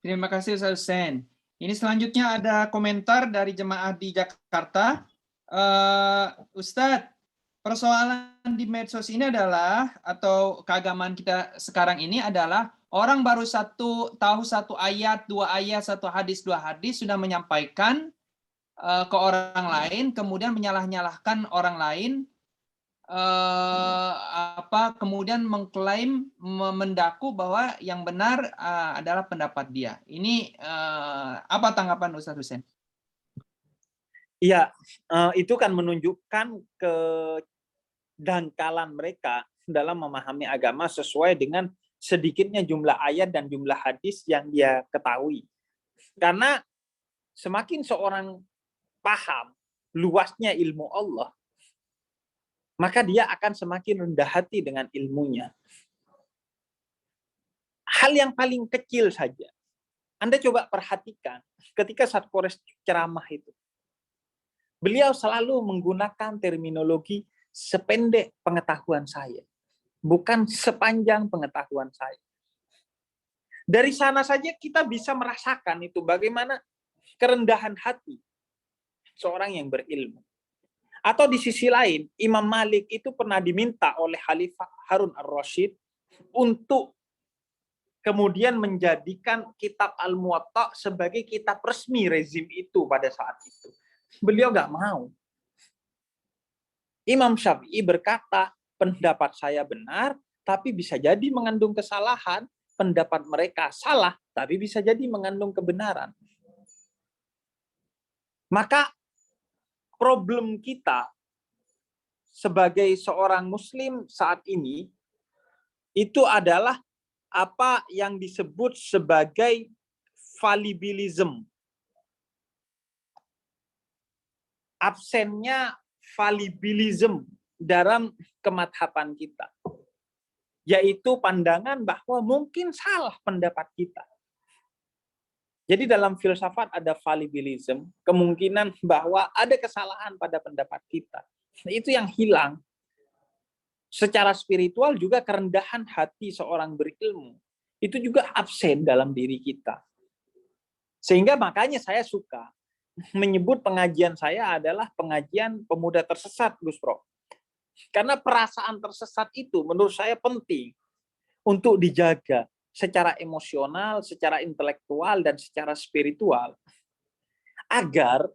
Terima kasih Ustaz Hussein. Ini selanjutnya ada komentar dari jemaah di Jakarta. Ustadz, persoalan di medsos ini adalah, atau keagamaan kita sekarang ini adalah, orang baru tahu satu ayat, dua ayat, satu hadis, dua hadis, sudah menyampaikan ke orang lain, kemudian menyalah-nyalahkan orang lain, kemudian mengklaim, mendaku bahwa yang benar adalah pendapat dia. Ini apa tanggapan Ustaz Hussein? Iya, itu kan menunjukkan kedangkalan mereka dalam memahami agama sesuai dengan sedikitnya jumlah ayat dan jumlah hadis yang dia ketahui. Karena semakin seorang paham luasnya ilmu Allah, maka dia akan semakin rendah hati dengan ilmunya. Hal yang paling kecil saja. Anda coba perhatikan ketika saat Quraisy ceramah itu. Beliau selalu menggunakan terminologi sependek pengetahuan saya. Bukan sepanjang pengetahuan saya. Dari sana saja kita bisa merasakan itu bagaimana kerendahan hati seorang yang berilmu. Atau di sisi lain, Imam Malik itu pernah diminta oleh Khalifah Harun ar-Rasyid untuk kemudian menjadikan kitab Al-Muwatta sebagai kitab resmi rezim itu pada saat itu. Beliau nggak mau. Imam Syafi'i berkata, pendapat saya benar, tapi bisa jadi mengandung kesalahan. Pendapat mereka salah, tapi bisa jadi mengandung kebenaran. Maka problem kita sebagai seorang Muslim saat ini itu adalah apa yang disebut sebagai fallibilism. Absennya fallibilism dalam kemadhaban kita. yaitu pandangan bahwa mungkin salah pendapat kita. Jadi dalam filsafat ada fallibilism, kemungkinan bahwa ada kesalahan pada pendapat kita. Itu yang hilang. Secara spiritual juga kerendahan hati seorang berilmu. Itu juga absen dalam diri kita. Sehingga makanya saya suka menyebut pengajian saya adalah pengajian pemuda tersesat, Gus Prof. Karena perasaan tersesat itu menurut saya penting untuk dijaga secara emosional, secara intelektual, dan secara spiritual. Agar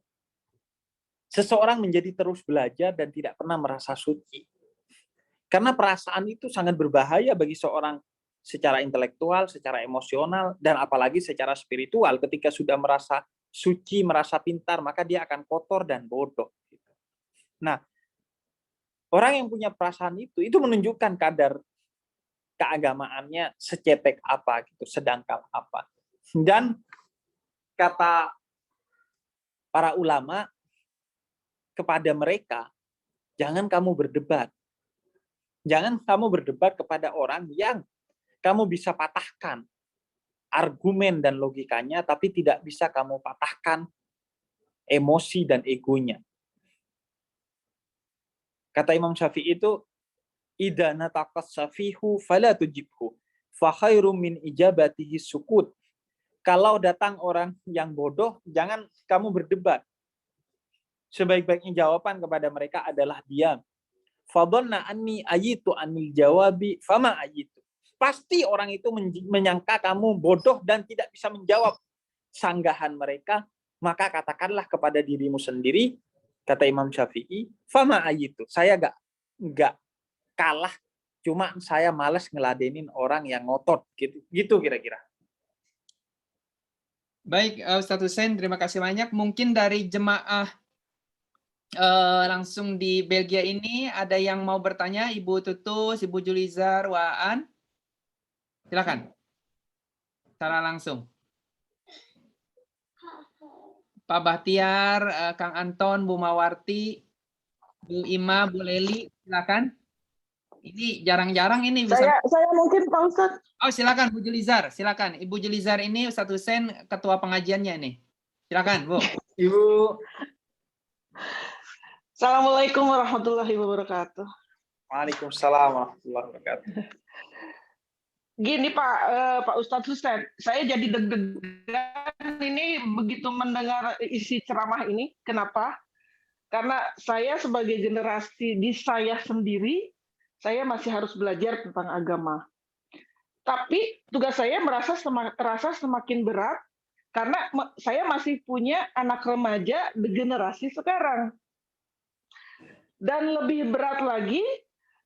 seseorang menjadi terus belajar dan tidak pernah merasa suci. Karena perasaan itu sangat berbahaya bagi seorang secara intelektual, secara emosional, dan apalagi secara spiritual. Ketika sudah merasa suci, merasa pintar, maka dia akan kotor dan bodoh. Nah, orang yang punya perasaan itu menunjukkan kadar keagamaannya secetek apa, gitu, sedangkal apa. Dan kata para ulama kepada mereka, jangan kamu berdebat. Jangan kamu berdebat kepada orang yang kamu bisa patahkan argumen dan logikanya, tapi tidak bisa kamu patahkan emosi dan egonya. Kata Imam Syafi'i itu, idza nataqas safihu fala tujibhu fa khairum min ijabatihi sukut. Kalau datang orang yang bodoh, jangan kamu berdebat. Sebaik-baiknya jawaban kepada mereka adalah diam. Fadhanna anni ayitu anil jawabi fama ayitu. Pasti orang itu menyangka kamu bodoh dan tidak bisa menjawab sanggahan mereka, maka katakanlah kepada dirimu sendiri, kata Imam Syafi'i, fama ayitu. Saya enggak kalah, cuma saya malas ngeladenin orang yang ngotot, gitu kira-kira. Baik, Ustadz Hussein, terima kasih banyak. Mungkin dari jemaah langsung di Belgia ini ada yang mau bertanya, Ibu Tutus, Ibu Julizar, Waan, silakan. Secara langsung. Pak Bahtiar, Kang Anton, Bu Mawarti, Bu Ima, Bu Leli, silakan. Ini jarang-jarang ini bisa. Saya mungkin Pak Ustadz. Oh, silakan Bu Julizar, silakan. Ibu Julizar ini Ustadz Hussein ketua pengajiannya nih. Silakan, Bu. Ibu. Assalamualaikum warahmatullahi wabarakatuh. Waalaikumsalam warahmatullahi wabarakatuh. Gini Pak Ustadz Hussein, saya jadi deg-degan ini begitu mendengar isi ceramah ini. Kenapa? Karena saya sebagai generasi di saya sendiri, saya masih harus belajar tentang agama. Tapi tugas saya terasa semakin berat karena saya masih punya anak remaja di generasi sekarang. Dan lebih berat lagi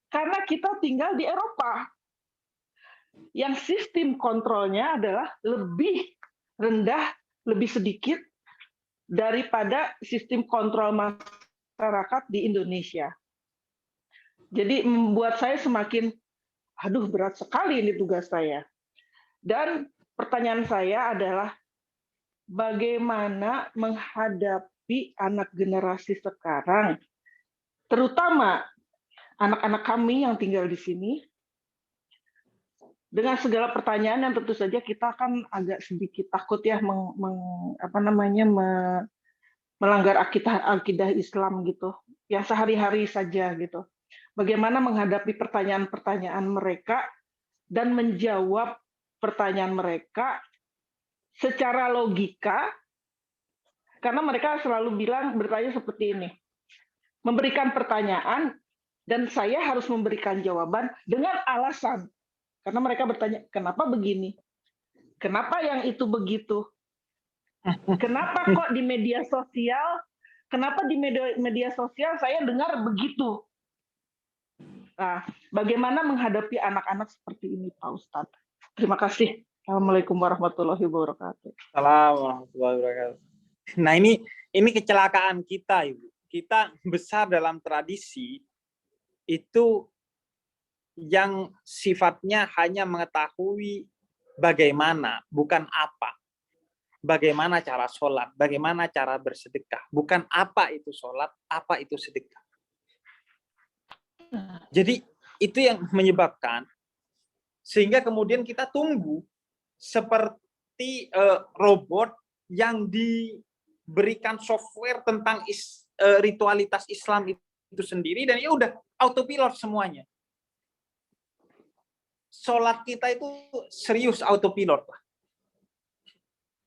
karena kita tinggal di Eropa yang sistem kontrolnya adalah lebih rendah, lebih sedikit daripada sistem kontrol masyarakat di Indonesia. Jadi membuat saya semakin, aduh berat sekali ini tugas saya. Dan pertanyaan saya adalah, bagaimana menghadapi anak generasi sekarang, terutama anak-anak kami yang tinggal di sini, dengan segala pertanyaan yang tentu saja kita kan agak sedikit takut ya melanggar akidah Islam gitu, yang sehari-hari saja gitu. Bagaimana menghadapi pertanyaan-pertanyaan mereka dan menjawab pertanyaan mereka secara logika, karena mereka selalu bertanya seperti ini, memberikan pertanyaan dan saya harus memberikan jawaban dengan alasan. Karena mereka bertanya, kenapa begini? Kenapa yang itu begitu? Kenapa kok di media sosial? Kenapa di media sosial saya dengar begitu? Nah, bagaimana menghadapi anak-anak seperti ini, Pak Ustadz? Terima kasih. Assalamualaikum warahmatullahi wabarakatuh. Assalamualaikum warahmatullahi wabarakatuh. Nah, ini kecelakaan kita, Ibu. Kita besar dalam tradisi itu yang sifatnya hanya mengetahui bagaimana, bukan apa. Bagaimana cara sholat, bagaimana cara bersedekah. Bukan apa itu sholat, apa itu sedekah. Jadi itu yang menyebabkan Sehingga kemudian kita tunggu seperti robot yang diberikan software tentang ritualitas Islam itu sendiri, dan ya udah autopilot semuanya. Sholat kita itu serius autopilot.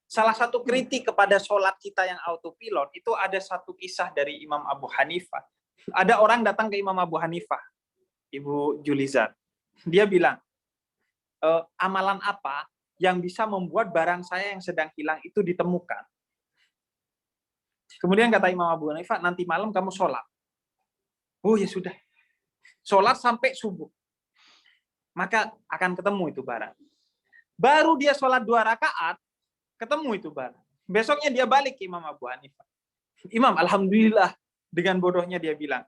Salah satu kritik kepada sholat kita yang autopilot itu ada satu kisah dari Imam Abu Hanifah. Ada orang datang ke Imam Abu Hanifah, Ibu Julizar. Dia bilang, amalan apa yang bisa membuat barang saya yang sedang hilang itu ditemukan? Kemudian kata Imam Abu Hanifah, nanti malam kamu sholat. Oh ya sudah. Sholat sampai subuh. Maka akan ketemu itu barang. Baru dia sholat 2 rakaat, ketemu itu barang. Besoknya dia balik ke Imam Abu Hanifah. Imam, alhamdulillah, dengan bodohnya dia bilang,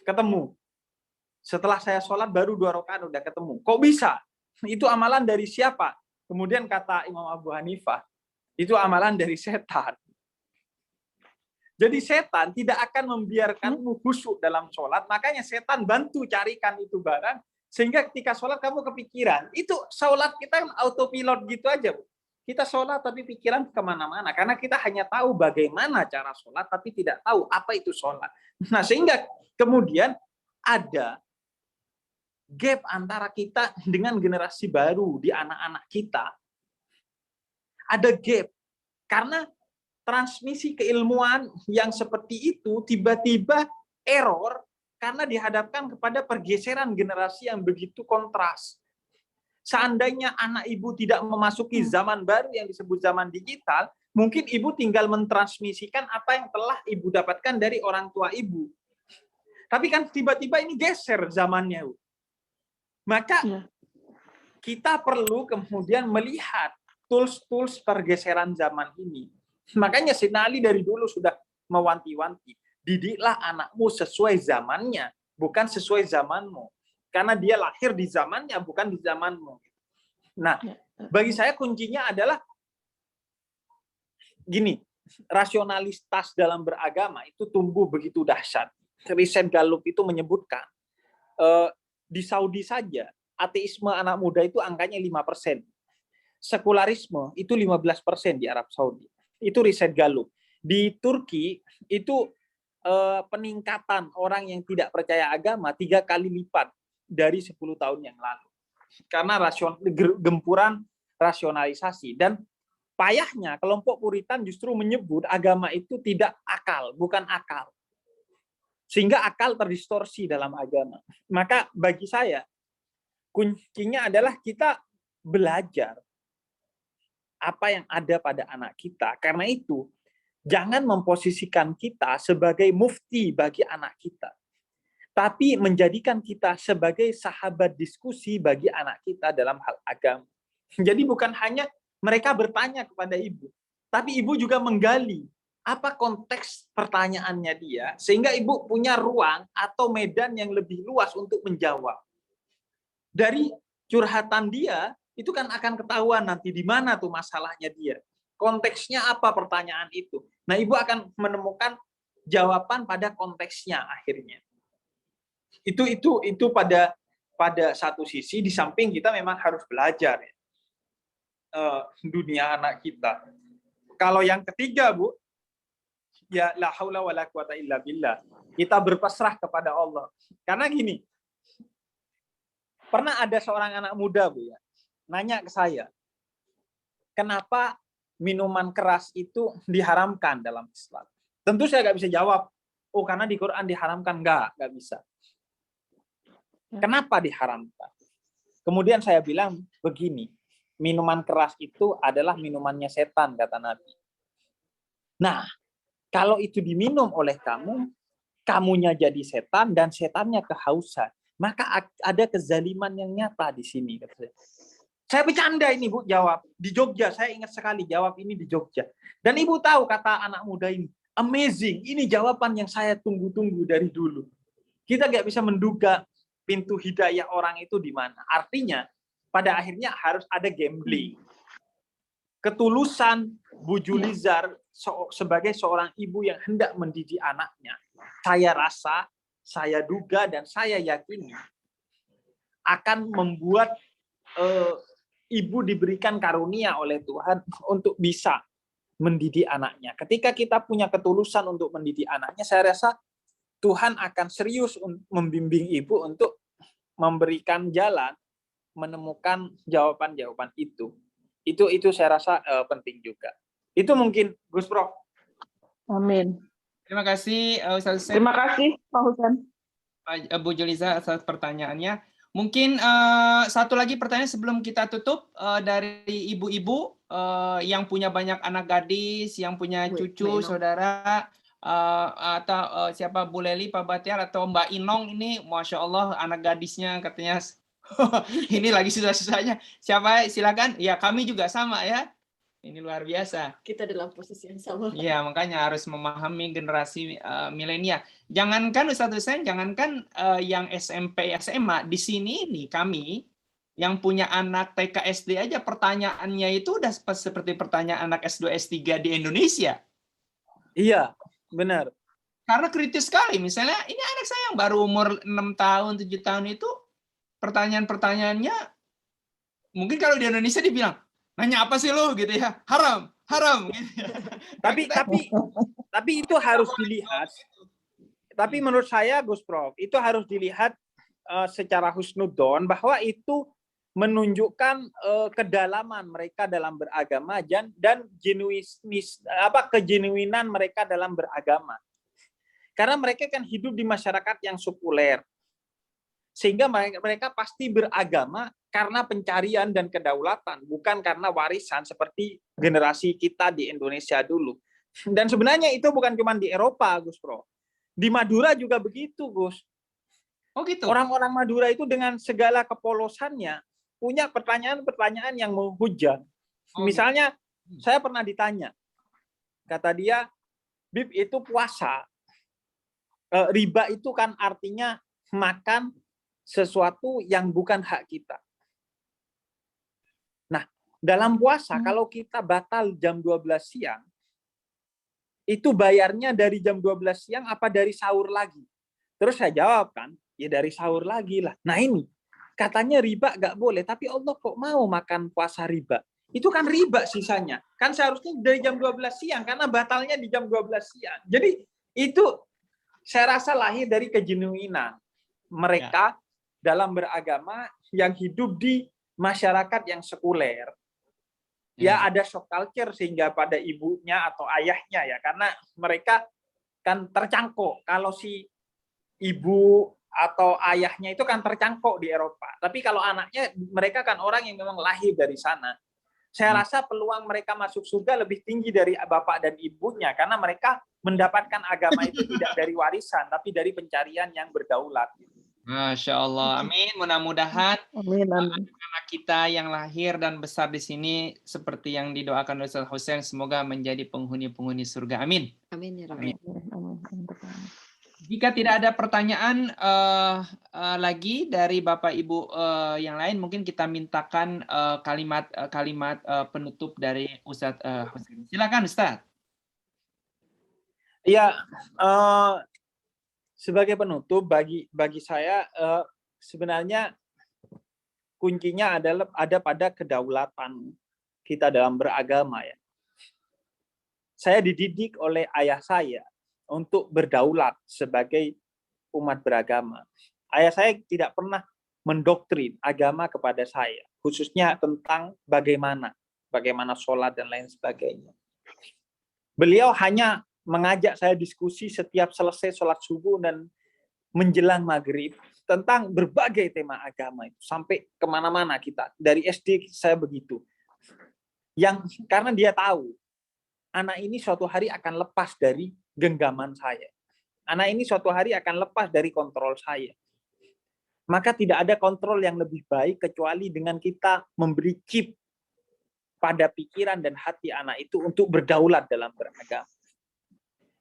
ketemu. Setelah saya sholat baru 2 rakaat udah ketemu. Kok bisa? Itu amalan dari siapa? Kemudian kata Imam Abu Hanifah, itu amalan dari setan. Jadi setan tidak akan membiarkanmu khusyuk dalam sholat, makanya setan bantu carikan itu barang, sehingga ketika sholat kamu kepikiran. Itu sholat kita autopilot gitu aja, Bu. Kita sholat tapi pikiran kemana-mana, karena kita hanya tahu bagaimana cara sholat, tapi tidak tahu apa itu sholat. Nah, sehingga kemudian ada gap antara kita dengan generasi baru di anak-anak kita. Ada gap, karena transmisi keilmuan yang seperti itu tiba-tiba error, karena dihadapkan kepada pergeseran generasi yang begitu kontras. Seandainya anak ibu tidak memasuki zaman baru yang disebut zaman digital, mungkin ibu tinggal mentransmisikan apa yang telah ibu dapatkan dari orang tua ibu. Tapi kan tiba-tiba ini geser zamannya. Maka kita perlu kemudian melihat tools-tools pergeseran zaman ini. Makanya Sayyidina Ali dari dulu sudah mewanti-wanti, didiklah anakmu sesuai zamannya, bukan sesuai zamanmu. Karena dia lahir di zamannya, bukan di zamanmu. Nah, bagi saya kuncinya adalah gini, rasionalitas dalam beragama itu tumbuh begitu dahsyat. Riset Gallup itu menyebutkan, di Saudi saja, ateisme anak muda itu angkanya 5%. Sekularisme itu 15% di Arab Saudi. Itu riset Gallup. Di Turki, itu peningkatan orang yang tidak percaya agama 3 kali lipat dari 10 tahun yang lalu. Karena gempuran rasionalisasi. Dan payahnya kelompok Puritan justru menyebut agama itu tidak akal, bukan akal. Sehingga akal terdistorsi dalam agama. Maka bagi saya, kuncinya adalah kita belajar apa yang ada pada anak kita. Karena itu, jangan memposisikan kita sebagai mufti bagi anak kita, tapi menjadikan kita sebagai sahabat diskusi bagi anak kita dalam hal agama. Jadi bukan hanya mereka bertanya kepada ibu, tapi ibu juga menggali apa konteks pertanyaannya dia, sehingga ibu punya ruang atau medan yang lebih luas untuk menjawab. Dari curhatan dia, itu kan akan ketahuan nanti di mana tuh masalahnya dia. Konteksnya apa pertanyaan itu. Nah, ibu akan menemukan jawaban pada konteksnya akhirnya. Itu pada satu sisi, di samping kita memang harus belajar ya, dunia anak kita. Kalau yang ketiga, Bu, ya la haula wala quwata illa billah. Kita berpasrah kepada Allah. Karena gini, pernah ada seorang anak muda, Bu, ya, nanya ke saya, kenapa minuman keras itu diharamkan dalam Islam? Tentu saya nggak bisa jawab, oh karena di Quran diharamkan. Nggak bisa. Kenapa diharamkan? Kemudian saya bilang begini, minuman keras itu adalah minumannya setan, kata Nabi. Nah, kalau itu diminum oleh kamu, kamunya jadi setan dan setannya kehausan. Maka ada kezaliman yang nyata di sini. Saya bercanda ini, Bu, jawab. Di Jogja, saya ingat sekali jawab ini di Jogja. Dan Ibu tahu kata anak muda ini, amazing, ini jawaban yang saya tunggu-tunggu dari dulu. Kita nggak bisa menduga pintu hidayah orang itu di mana. Artinya, pada akhirnya harus ada gambling. Ketulusan Bu Julizar sebagai seorang ibu yang hendak mendidik anaknya, saya rasa, saya duga, dan saya yakini akan membuat ibu diberikan karunia oleh Tuhan untuk bisa mendidik anaknya. Ketika kita punya ketulusan untuk mendidik anaknya, saya rasa Tuhan akan serius membimbing ibu untuk memberikan jalan menemukan jawaban-jawaban itu. Itu saya rasa penting juga. Itu mungkin Gus Prof. Amin. Terima kasih Ustaz Hussein. Terima kasih Pak Husen. Bu Juliza atas pertanyaannya. Mungkin satu lagi pertanyaan sebelum kita tutup dari ibu-ibu yang punya banyak anak gadis, yang punya cucu, saudara, atau siapa Bu Leli, Pak Batiar, atau Mbak Inong ini, Masya Allah anak gadisnya katanya ini lagi susah-susahnya. Siapa silakan? Ya kami juga sama ya. Ini luar biasa. Kita dalam posisi yang sama. Iya, makanya harus memahami generasi milenial. Jangankan Ustadz Hussein, jangankan yang SMP, SMA, di sini nih kami yang punya anak TK, SD aja pertanyaannya itu udah seperti pertanyaan anak S2, S3 di Indonesia. Iya, benar. Karena kritis sekali. Misalnya ini anak saya yang baru umur 6 tahun, 7 tahun itu pertanyaan-pertanyaannya mungkin kalau di Indonesia dibilang, nanya apa sih lo gitu ya, haram gitu. tapi itu harus dilihat. Tapi menurut saya Gus Prof, itu harus dilihat secara husnudzon bahwa itu menunjukkan kedalaman mereka dalam beragama dan kegenuinan mereka dalam beragama. Karena mereka kan hidup di masyarakat yang sekuler. Sehingga mereka pasti beragama karena pencarian dan kedaulatan, bukan karena warisan seperti generasi kita di Indonesia dulu. Dan sebenarnya itu bukan cuma di Eropa, Gus Pro. Di Madura juga begitu, Gus. Oh gitu. Orang-orang Madura itu dengan segala kepolosannya punya pertanyaan-pertanyaan yang menghujat. Misalnya, saya pernah ditanya, kata dia, Bib itu puasa. Riba itu kan artinya makan sesuatu yang bukan hak kita. Nah, dalam puasa kalau kita batal jam 12 siang, itu bayarnya dari jam 12 siang apa dari sahur lagi? Terus saya jawab kan, ya dari sahur lagi lah. Nah ini, katanya riba nggak boleh, tapi Allah kok mau makan puasa riba? Itu kan riba sisanya. Kan seharusnya dari jam 12 siang, karena batalnya di jam 12 siang. Jadi itu saya rasa lahir dari kejenuinan mereka dalam beragama yang hidup di masyarakat yang sekuler. Ya ada shock culture sehingga pada ibunya atau ayahnya ya, karena mereka kan tercangkok. Kalau si ibu atau ayahnya itu kan tercangkok di Eropa. Tapi kalau anaknya, mereka kan orang yang memang lahir dari sana. Saya rasa peluang mereka masuk surga lebih tinggi dari bapak dan ibunya, karena mereka mendapatkan agama itu tidak dari warisan, tapi dari pencarian yang berdaulat. Masya Allah, amin. Mudah-mudahan anak kita yang lahir dan besar di sini seperti yang didoakan oleh Ustaz Hussein, semoga menjadi penghuni-penghuni surga. Amin. Amin ya Amin. Rabbi. Jika tidak ada pertanyaan lagi dari Bapak Ibu yang lain, mungkin kita mintakan kalimat penutup dari Ustaz Hussein. Silakan Ustaz. Ya. Sebagai penutup, bagi saya sebenarnya kuncinya ada pada kedaulatan kita dalam beragama ya. Saya dididik oleh ayah saya untuk berdaulat sebagai umat beragama. Ayah saya tidak pernah mendoktrin agama kepada saya, khususnya tentang bagaimana sholat dan lain sebagainya. Beliau hanya mengajak saya diskusi setiap selesai sholat subuh dan menjelang maghrib tentang berbagai tema agama itu, sampai kemana-mana kita. Dari SD saya begitu. Karena dia tahu anak ini suatu hari akan lepas dari genggaman saya. Anak ini suatu hari akan lepas dari kontrol saya. Maka tidak ada kontrol yang lebih baik kecuali dengan kita memberi chip pada pikiran dan hati anak itu untuk berdaulat dalam beragama.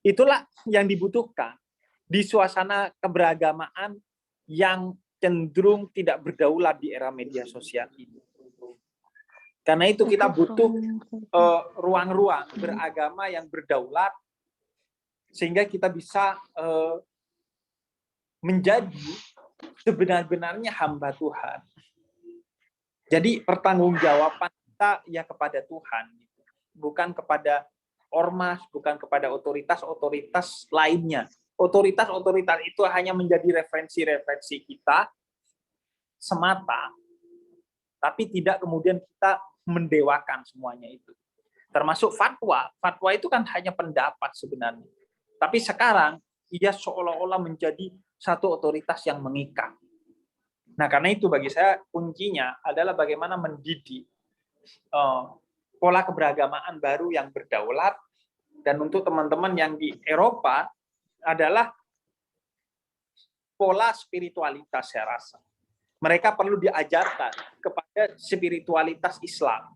Itulah yang dibutuhkan di suasana keberagamaan yang cenderung tidak berdaulat di era media sosial ini. Karena itu kita butuh ruang-ruang beragama yang berdaulat sehingga kita bisa menjadi sebenar-benarnya hamba Tuhan. Jadi pertanggungjawaban kita ya kepada Tuhan, gitu. Bukan kepada ormas, bukan kepada otoritas-otoritas lainnya. Otoritas-otoritas itu hanya menjadi referensi-referensi kita semata, tapi tidak kemudian kita mendewakan semuanya itu. Termasuk fatwa. Fatwa itu kan hanya pendapat sebenarnya. Tapi sekarang ia seolah-olah menjadi satu otoritas yang mengikat. Nah, karena itu bagi saya kuncinya adalah bagaimana mendidik pola keberagamaan baru yang berdaulat. Dan untuk teman-teman yang di Eropa adalah pola spiritualitas, saya rasa. Mereka perlu diajarkan kepada spiritualitas Islam.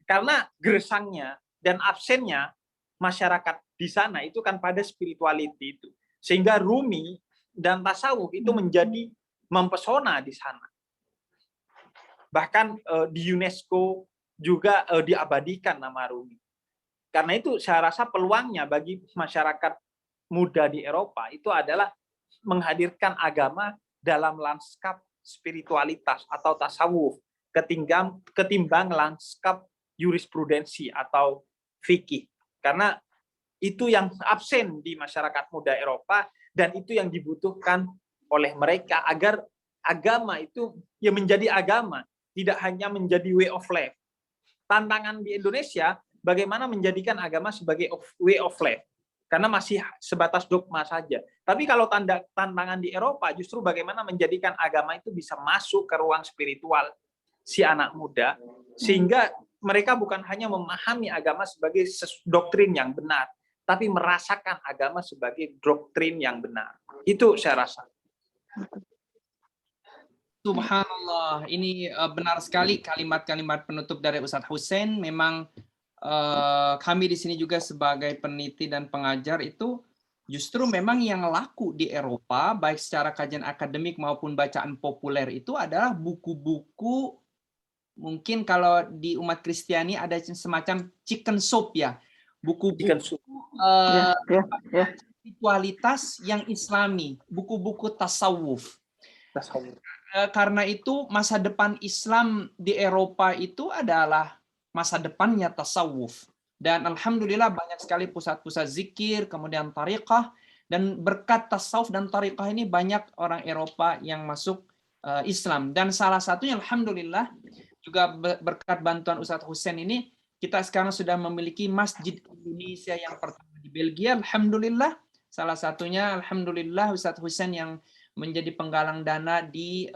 Karena gersangnya dan absennya masyarakat di sana itu kan pada spirituality itu. Sehingga Rumi dan tasawuf itu menjadi mempesona di sana. Bahkan di UNESCO juga diabadikan nama Rumi. Karena itu saya rasa peluangnya bagi masyarakat muda di Eropa itu adalah menghadirkan agama dalam lanskap spiritualitas atau tasawuf ketimbang lanskap jurisprudensi atau fikih. Karena itu yang absen di masyarakat muda Eropa dan itu yang dibutuhkan oleh mereka agar agama itu ya menjadi agama, tidak hanya menjadi way of life. Tantangan di Indonesia bagaimana menjadikan agama sebagai way of life. Karena masih sebatas dogma saja. Tapi kalau tantangan di Eropa justru bagaimana menjadikan agama itu bisa masuk ke ruang spiritual si anak muda, sehingga mereka bukan hanya memahami agama sebagai doktrin yang benar, tapi merasakan agama sebagai doktrin yang benar. Itu saya rasa. Subhanallah, ini benar sekali kalimat-kalimat penutup dari Ustadz Hussein. Memang kami di sini juga sebagai peneliti dan pengajar itu justru memang yang laku di Eropa, baik secara kajian akademik maupun bacaan populer itu adalah buku-buku, mungkin kalau di umat Kristiani ada semacam chicken soup ya, buku-buku spiritualitas yang Islami, buku-buku tasawuf. Karena itu masa depan Islam di Eropa itu adalah masa depannya tasawuf. Dan alhamdulillah banyak sekali pusat-pusat zikir, kemudian tariqah, dan berkat tasawuf dan tariqah ini banyak orang Eropa yang masuk Islam. Dan salah satunya alhamdulillah juga berkat bantuan Ustadz Hussein ini, kita sekarang sudah memiliki Masjid Indonesia yang pertama di Belgia, alhamdulillah. Salah satunya alhamdulillah Ustadz Hussein yang menjadi penggalang dana di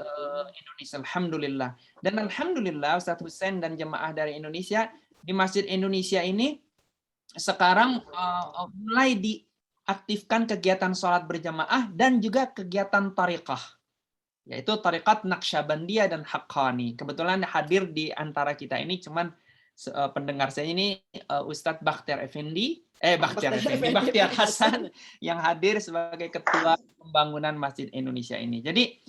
Indonesia, alhamdulillah. Dan alhamdulillah Ustadz Hussein dan jemaah dari Indonesia di Masjid Indonesia ini sekarang mulai diaktifkan kegiatan sholat berjamaah dan juga kegiatan tariqah, yaitu tariqat Naqsyabandiyah dan Haqqani. Kebetulan hadir di antara kita ini cuman pendengar saya ini Ustadz Bakhtiar Hasan yang hadir sebagai ketua pembangunan Masjid Indonesia ini. Jadi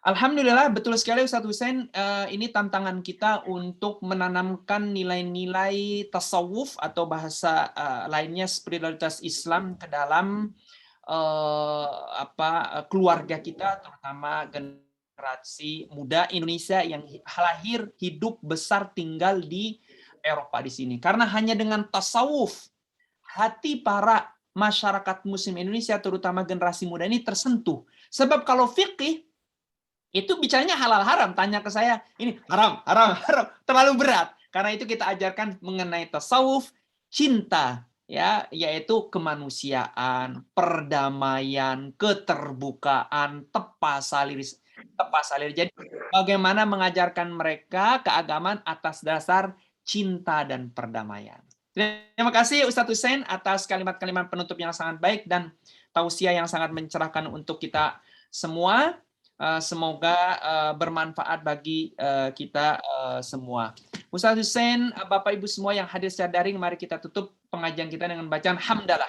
alhamdulillah betul sekali Ustadz Hussein, ini tantangan kita untuk menanamkan nilai-nilai tasawuf atau bahasa lainnya spiritualitas Islam ke dalam keluarga kita, terutama generasi muda Indonesia yang lahir, hidup, besar, tinggal di Eropa di sini. Karena hanya dengan tasawuf hati para masyarakat Muslim Indonesia, terutama generasi muda ini tersentuh. Sebab kalau fikih itu bicaranya halal haram, tanya ke saya ini haram terlalu berat. Karena itu kita ajarkan mengenai tasawuf, cinta, ya, yaitu kemanusiaan, perdamaian, keterbukaan, tepasalir. Jadi bagaimana mengajarkan mereka keagamaan atas dasar cinta dan perdamaian. Terima kasih Ustadz Hussein atas kalimat-kalimat penutup yang sangat baik dan tausiah yang sangat mencerahkan untuk kita semua. Semoga bermanfaat bagi kita semua. Ustadz Hussein, Bapak Ibu semua yang hadir secara daring, mari kita tutup pengajian kita dengan bacaan hamdalah.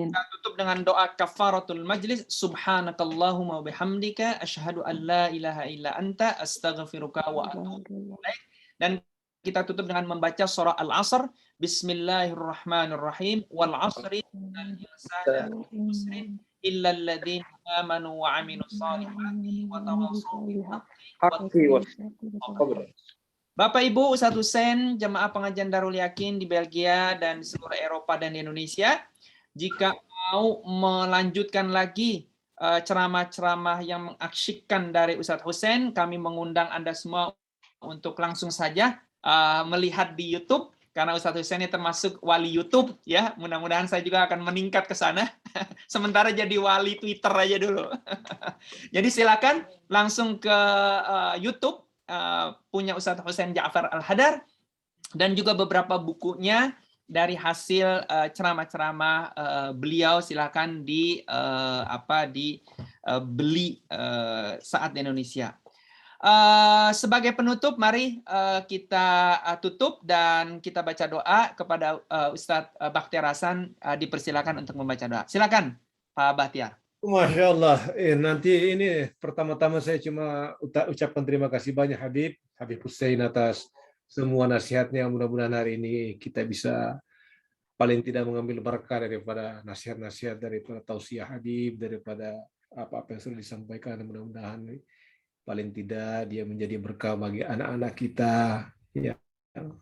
Kita tutup dengan doa kafaratul majlis. Subhanakallahumma wa bihamdika asyhadu an la ilaha illa anta astaghfiruka wa atubu ilaik. Dan kita tutup dengan membaca surah Al-Asr. Bismillahirrahmanirrahim. Wal 'asri innal insana lafi khusr illal ladzina amanu wa 'amilus shalihati wa tawassaw bil Haqqi was haqqi. Bapak Ibu, Ustadz Hussein, jemaah pengajian Darul Yakin di Belgia dan seluruh Eropa dan di Indonesia, jika mau melanjutkan lagi ceramah-ceramah yang mengasyikkan dari Ustadz Hussein, kami mengundang Anda semua untuk langsung saja melihat di YouTube, karena Ustadz Hussein ini termasuk wali YouTube, ya. Mudah-mudahan saya juga akan meningkat ke sana. Sementara jadi wali Twitter aja dulu. Jadi silakan langsung ke YouTube. Punya Ustadz Hussein Ja'far Al-Hadar, dan juga beberapa bukunya dari hasil ceramah-ceramah beliau. Silakan beli saat di Indonesia. Sebagai penutup, mari kita tutup dan kita baca doa kepada Ustadz Bakhtiar Hasan. Dipersilakan untuk membaca doa. Silakan Pak Bakhtiar. Masya Allah. Nanti ini pertama-tama saya cuma ucapkan terima kasih banyak Habib Hussein atas semua nasihatnya. Mudah-mudahan hari ini kita bisa paling tidak mengambil berkah daripada nasihat-nasihat, daripada tausiah Habib, daripada apa-apa yang sudah disampaikan. Mudah-mudahan paling tidak dia menjadi berkah bagi anak-anak kita. Ya,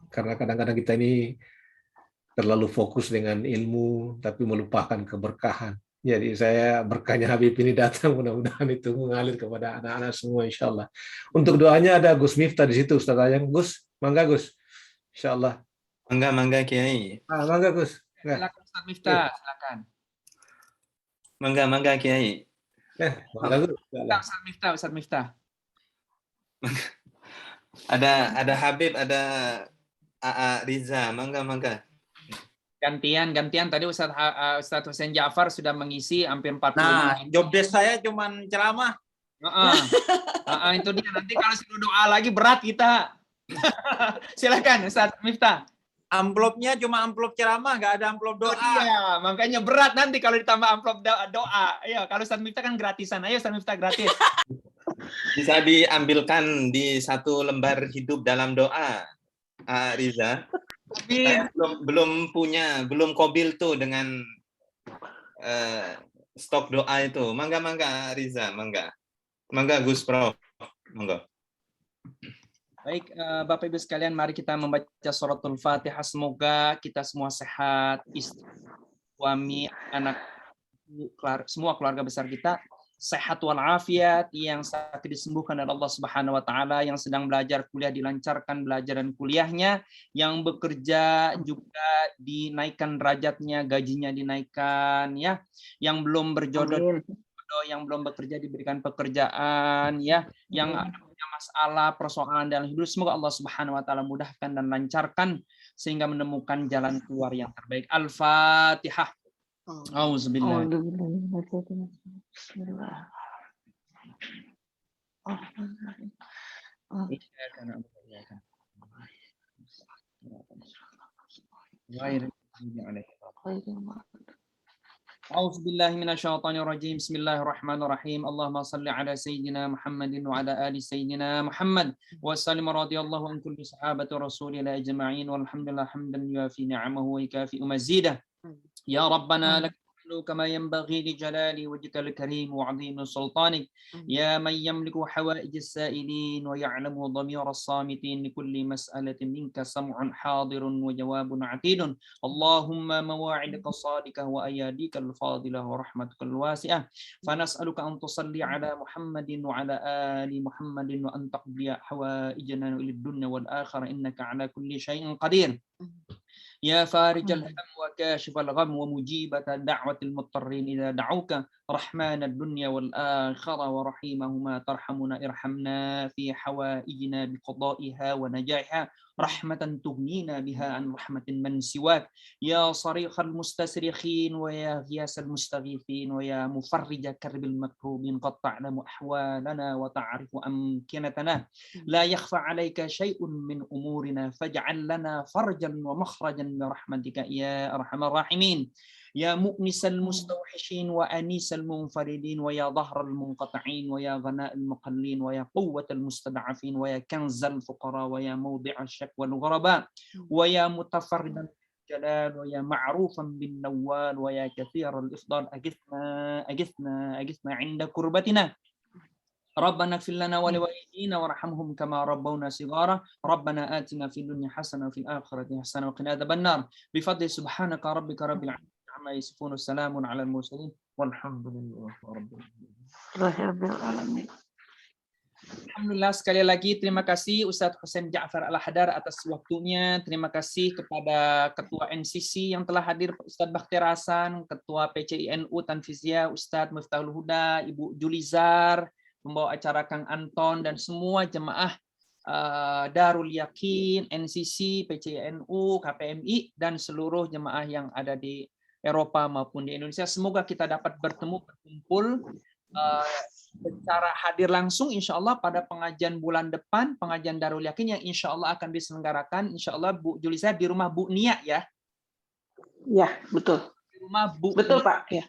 karena kadang-kadang kita ini terlalu fokus dengan ilmu tapi melupakan keberkahan. Jadi saya berkahnya Habib ini datang, mudah-mudahan itu mengalir kepada anak-anak semua insya Allah. Untuk doanya ada Gus Miftah di situ, Ustaz Ayang. Gus, mangga Gus. Insya Allah. Mangga Kiai. Mangga Gus. Silakan Ustaz Miftah, silakan. Mangga Kiai. Mangga Gus. Ustaz Miftah. Ada Habib, ada AA Riza. Mangga. Gantian tadi Ustadz Hussein Ja'far sudah mengisi hampir 40 Nah, menit. job desk saya cuman ceramah. Itu dia, nanti kalau suruh doa lagi berat kita. Silakan Ustadz Miftah. Amplopnya cuma amplop ceramah, nggak ada amplop doa. Iya, makanya berat nanti kalau ditambah amplop doa. Ayo, kalau Ustadz Miftah kan gratisan. Ayo Ustadz Miftah gratis. Bisa diambilkan di satu lembar hidup dalam doa, Riza. Saya belum kobil tuh dengan stok doa itu. Mangga Riza, mangga Gus Prof. Mangga. Baik, Bapak Ibu sekalian, mari kita membaca suratul Fatihah. Semoga kita semua sehat, istri, suami, anak, semua keluarga besar kita sehat walafiat, yang sakit disembuhkan oleh Allah Subhanahu wa taala, yang sedang belajar kuliah dilancarkan belajar dan kuliahnya, yang bekerja juga dinaikkan derajatnya, gajinya dinaikkan, ya. Yang belum berjodoh, yang belum bekerja diberikan pekerjaan, ya. Yang ada punya masalah, persoalan dalam hidup, semoga Allah Subhanahu wa taala mudahkan dan lancarkan sehingga menemukan jalan keluar yang terbaik. Al-Fatihah. Auzubillah. Auzubillahi minasyaitonir rajim. Bismillahirrahmanirrahim. Allahumma shalli ala sayyidina Muhammadin wa ala ali sayyidina Muhammad wa sallim radhiyallahu an kulli sahabati rasulillah ajma'in walhamdulillah hamdan yuafi ni'amahu wa yukafi mazidah. Ya Rabbana lak كما ينبغي لجلال وجهك الكريم وعظيم سلطانك يا من يملك حوائج السائلين ويعلم ضمير الصامتين لكل مسألة منك سمع حاضر وجواب عتيد اللهم مواعدك الصادقة وأياديك الفاضلة ورحمتك الواسعة فنسألك أن تصلي على محمد وعلى آل محمد وأن تقضي حوائجنا إلى الدنيا والآخرة إنك على كل شيء قدير يا فارج الهم وكاشف الغم ومجيبة دعوة المضطرين إذا دعوك رحمن الدنيا والآخرة ورحيمهما ترحمنا ارحمنا في حوائجنا بقضائها ونجاحها رحمة تغنينا بها عن رحمة من سواك يا صريخ المستسرخين ويا غياث المستغيثين ويا مفرج كرب المكروبين قد تعلم أحوالنا وتعرف أمكنتنا لا يخفى عليك شيء من أمورنا فاجعل لنا فرجا ومخرجا برحمتك يا أرحم الراحمين يا مؤنس المستوحشين وأنيس المنفردين ويا ظهر المنقطعين ويا غناء المقلين ويا قوة المستضعفين ويا كنز الفقراء ويا موضع الشكوى الغرباء ويا متفردا الجلال ويا معروفا بالنوال ويا كثير الإفضال أغثنا عند كربتنا ربنا اغفر لنا ولوالدينا وارحمهم كما ربونا صغارا ربنا آتنا في الدنيا حسنة وفي الآخرة حسنة وقنا عذاب النار بفضل سبحانك ربك رب العالمين عما يصفون وسلام على المرسلين والحمد لله رب العالمين. Alhamdulillah, sekali lagi terima kasih Ustadz Husain Ja'far Al-Hadar atas waktunya. Terima kasih kepada Ketua NCC yang telah hadir, Ustadz Bakhtiar Hasan, Ketua PCINU Tanfiziyah, Ustadz Miftahul Huda, Ibu Julizar, pembawa acara Kang Anton, dan semua jemaah Darul Yakin, NCC, PCINU, KPMI, dan seluruh jemaah yang ada di Eropa maupun di Indonesia. Semoga kita dapat berkumpul secara hadir langsung insya Allah pada pengajian bulan depan, pengajian Darul Yakin yang insya Allah akan diselenggarakan insya Allah Bu Julisa di rumah Bu Nia ya. Ya, betul. Di rumah Bu Betul Nia. Pak. Ya.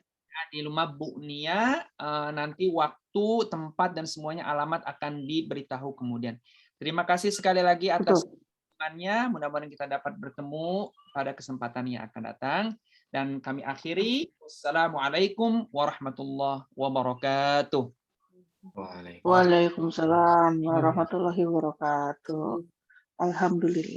Di rumah Bu Nia, nanti waktu, tempat dan semuanya alamat akan diberitahu kemudian. Terima kasih sekali lagi atas dukungannya. Mudah-mudahan kita dapat bertemu pada kesempatan yang akan datang. Dan kami akhiri. Wassalamualaikum warahmatullahi wabarakatuh. Waalaikumsalam warahmatullahi wabarakatuh. Alhamdulillah.